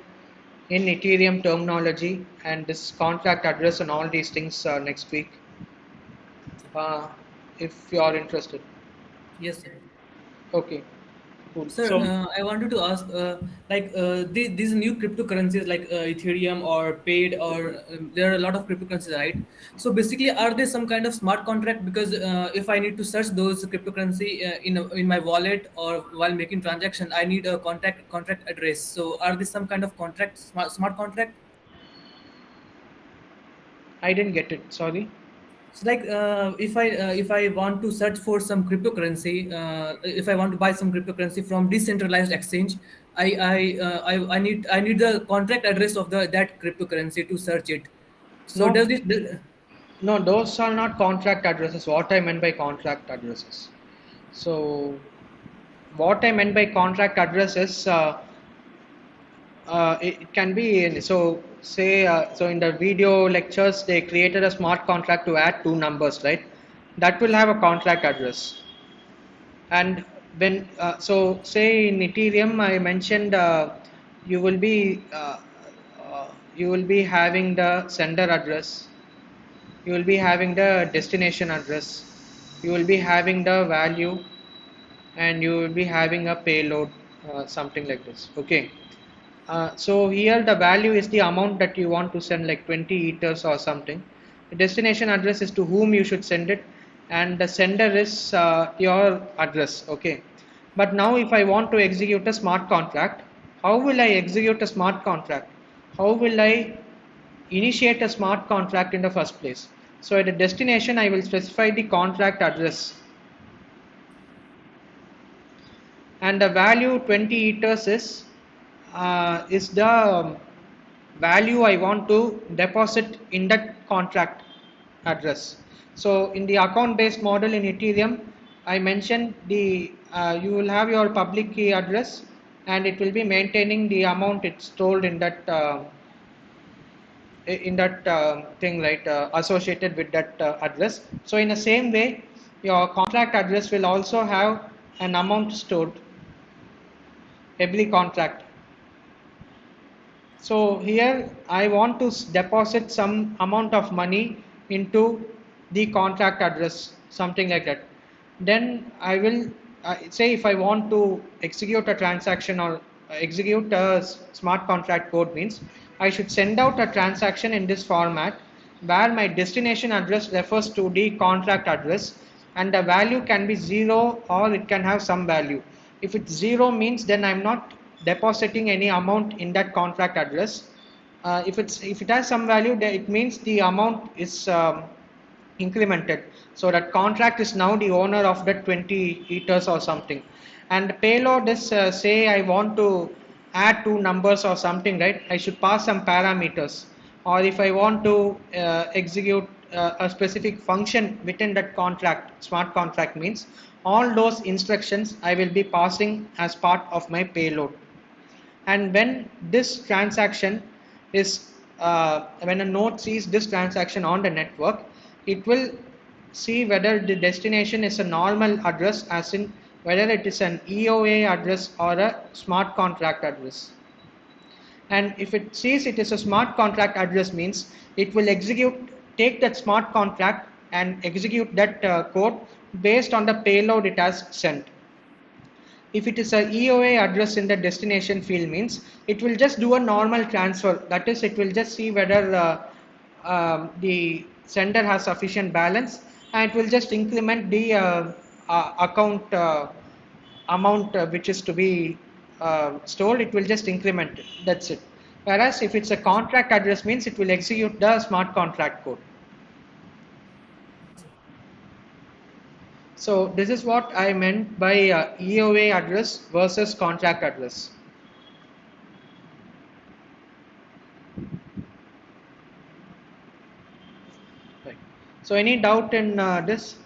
in Ethereum terminology and this contract address and all these things next week, uh, if you are interested. Yes, sir. Okay, cool. Sir, So I wanted to ask, these new cryptocurrencies like Ethereum or paid, or there are a lot of cryptocurrencies, right? So basically, are there some kind of smart contract? Because if I need to search those cryptocurrency in my wallet or while making transaction, I need a contract address. So are there some kind of contract, smart contract? I didn't get it. Sorry. So like if I want to search for some cryptocurrency, if I want to buy some cryptocurrency from decentralized exchange, I need the contract address of the that cryptocurrency to search it. So No, does it? no, those are not contract addresses. What I meant by contract addresses. So what I meant by contract address is it can be so say so in the video lectures they created a smart contract to add two numbers, right? That will have a contract address. And when so say in Ethereum I mentioned you will be you will be having the sender address, you will be having the destination address, you will be having the value, and you will be having a payload, something like this. Okay. So here the value is the amount that you want to send, like 20 ethers or something. The destination address is to whom you should send it, and the sender is your address. Okay. But now if I want to execute a smart contract, how will I execute a smart contract? How will I initiate a smart contract in the first place? So at the destination, I will specify the contract address, and the value 20 ethers is the value I want to deposit in that contract address. So in the account-based model in Ethereum, I mentioned the you will have your public key address, and it will be maintaining the amount it's told in that thing, right, associated with that address. So in the same way, your contract address will also have an amount stored every contract. So here I want to deposit some amount of money into the contract address, something like that. Then I will say if I want to execute a transaction or execute a smart contract code, means I should send out a transaction in this format where my destination address refers to the contract address, and the value can be 0 or it can have some value. If it's 0 means then I'm not depositing any amount in that contract address. If it has some value, then it means the amount is incremented. So that contract is now the owner of the 20 ethers or something. And the payload is say I want to add two numbers or something, right? I should pass some parameters. Or if I want to execute a specific function within that contract, smart contract means all those instructions I will be passing as part of my payload. And when this transaction is when a node sees this transaction on the network, it will see whether the destination is a normal address, as in whether it is an EOA address or a smart contract address. And if it sees it is a smart contract address, means it will take that smart contract and execute that code based on the payload it has sent. If it is a EOA address in the destination field, means it will just do a normal transfer. That is, it will just see whether the sender has sufficient balance, and it will just increment the account amount which is to be stored. It will just increment it. That's it. Whereas if it's a contract address, means it will execute the smart contract code. So this is what I meant by EOA address versus contract address. Right. So any doubt in this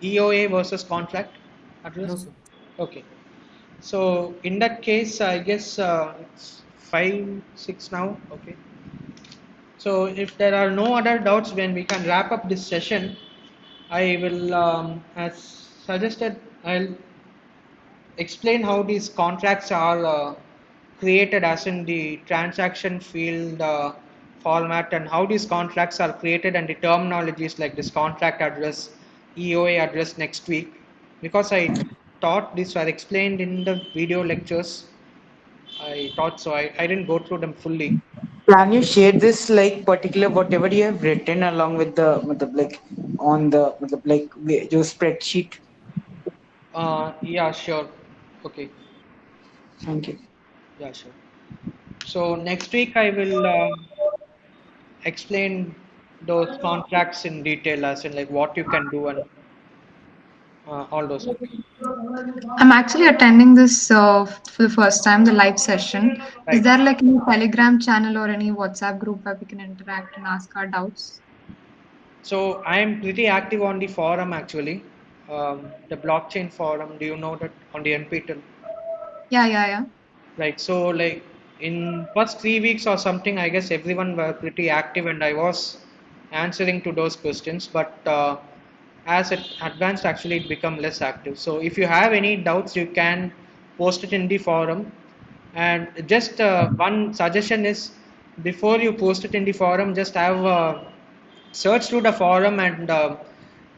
EOA versus contract address? No, sir. Okay. So in that case, I guess it's 5, 6 now. Okay. So if there are no other doubts, when we can wrap up this session, I will, as suggested, I'll explain how these contracts are created, as in the transaction field format, and how these contracts are created, and the terminologies like this contract address, EOA address next week, because I thought these were explained in the video lectures. I thought so. I didn't go through them fully. Can you share this like particular whatever you have written along with the like on the like your spreadsheet? Yeah, sure. Okay. Thank you. Yeah, sure. So next week I will explain those contracts in detail, as in like what you can do and all those. Okay. I'm actually attending this for the first time, the live session. Is Right. there like any Telegram channel or any WhatsApp group where we can interact and ask our doubts? So I am pretty active on the forum actually, the blockchain forum. Do you know that on the NPTEL? Yeah, yeah, yeah. Right. So like in first 3 weeks or something, I guess everyone were pretty active, and I was answering to those questions. But as it advanced, actually it become less active. So if you have any doubts, you can post it in the forum. And just one suggestion is, before you post it in the forum, just have search through the forum and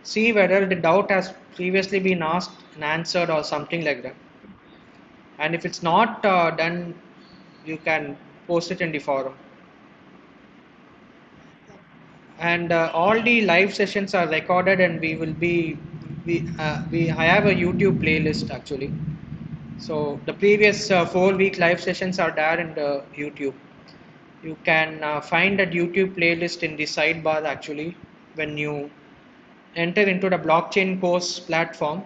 see whether the doubt has previously been asked and answered or something like that. And if it's not done, you can post it in the forum. And all the live sessions are recorded, and we I have a YouTube playlist actually. So the previous 4 week live sessions are there in the YouTube. You can find that YouTube playlist in the sidebar actually when you enter into the blockchain course platform.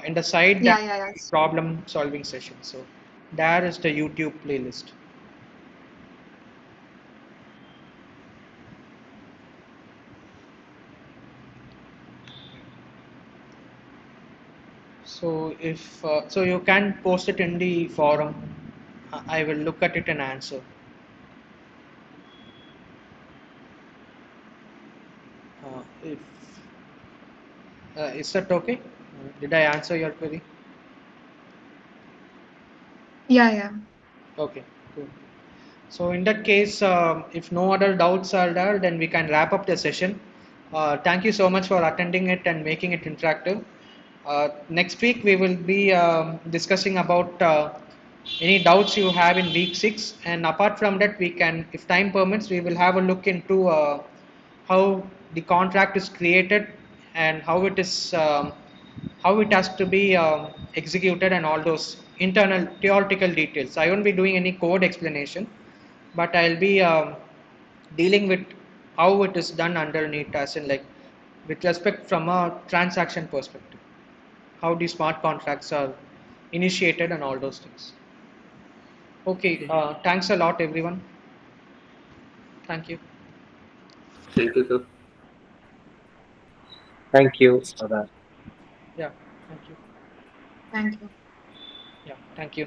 In the side, Yeah, that yeah, yes. problem solving session. So there is the YouTube playlist. So if so, you can post it in the forum. I will look at it and answer. If is that okay? Did I answer your query? Yeah, yeah. Okay, cool. So in that case, if no other doubts are there, then we can wrap up the session. Thank you so much for attending it and making it interactive. Next week we will be discussing about any doubts you have in week 6, and apart from that, we can, if time permits, we will have a look into how the contract is created and how it has to be executed and all those internal theoretical details. I won't be doing any code explanation, but I'll be dealing with how it is done underneath, as in like with respect from a transaction perspective, how the smart contracts are initiated and all those things. Okay, Okay. thanks a lot, everyone. Thank you. Thank you, sir. Thank you for that. Yeah, thank you. Thank you. Yeah, thank you.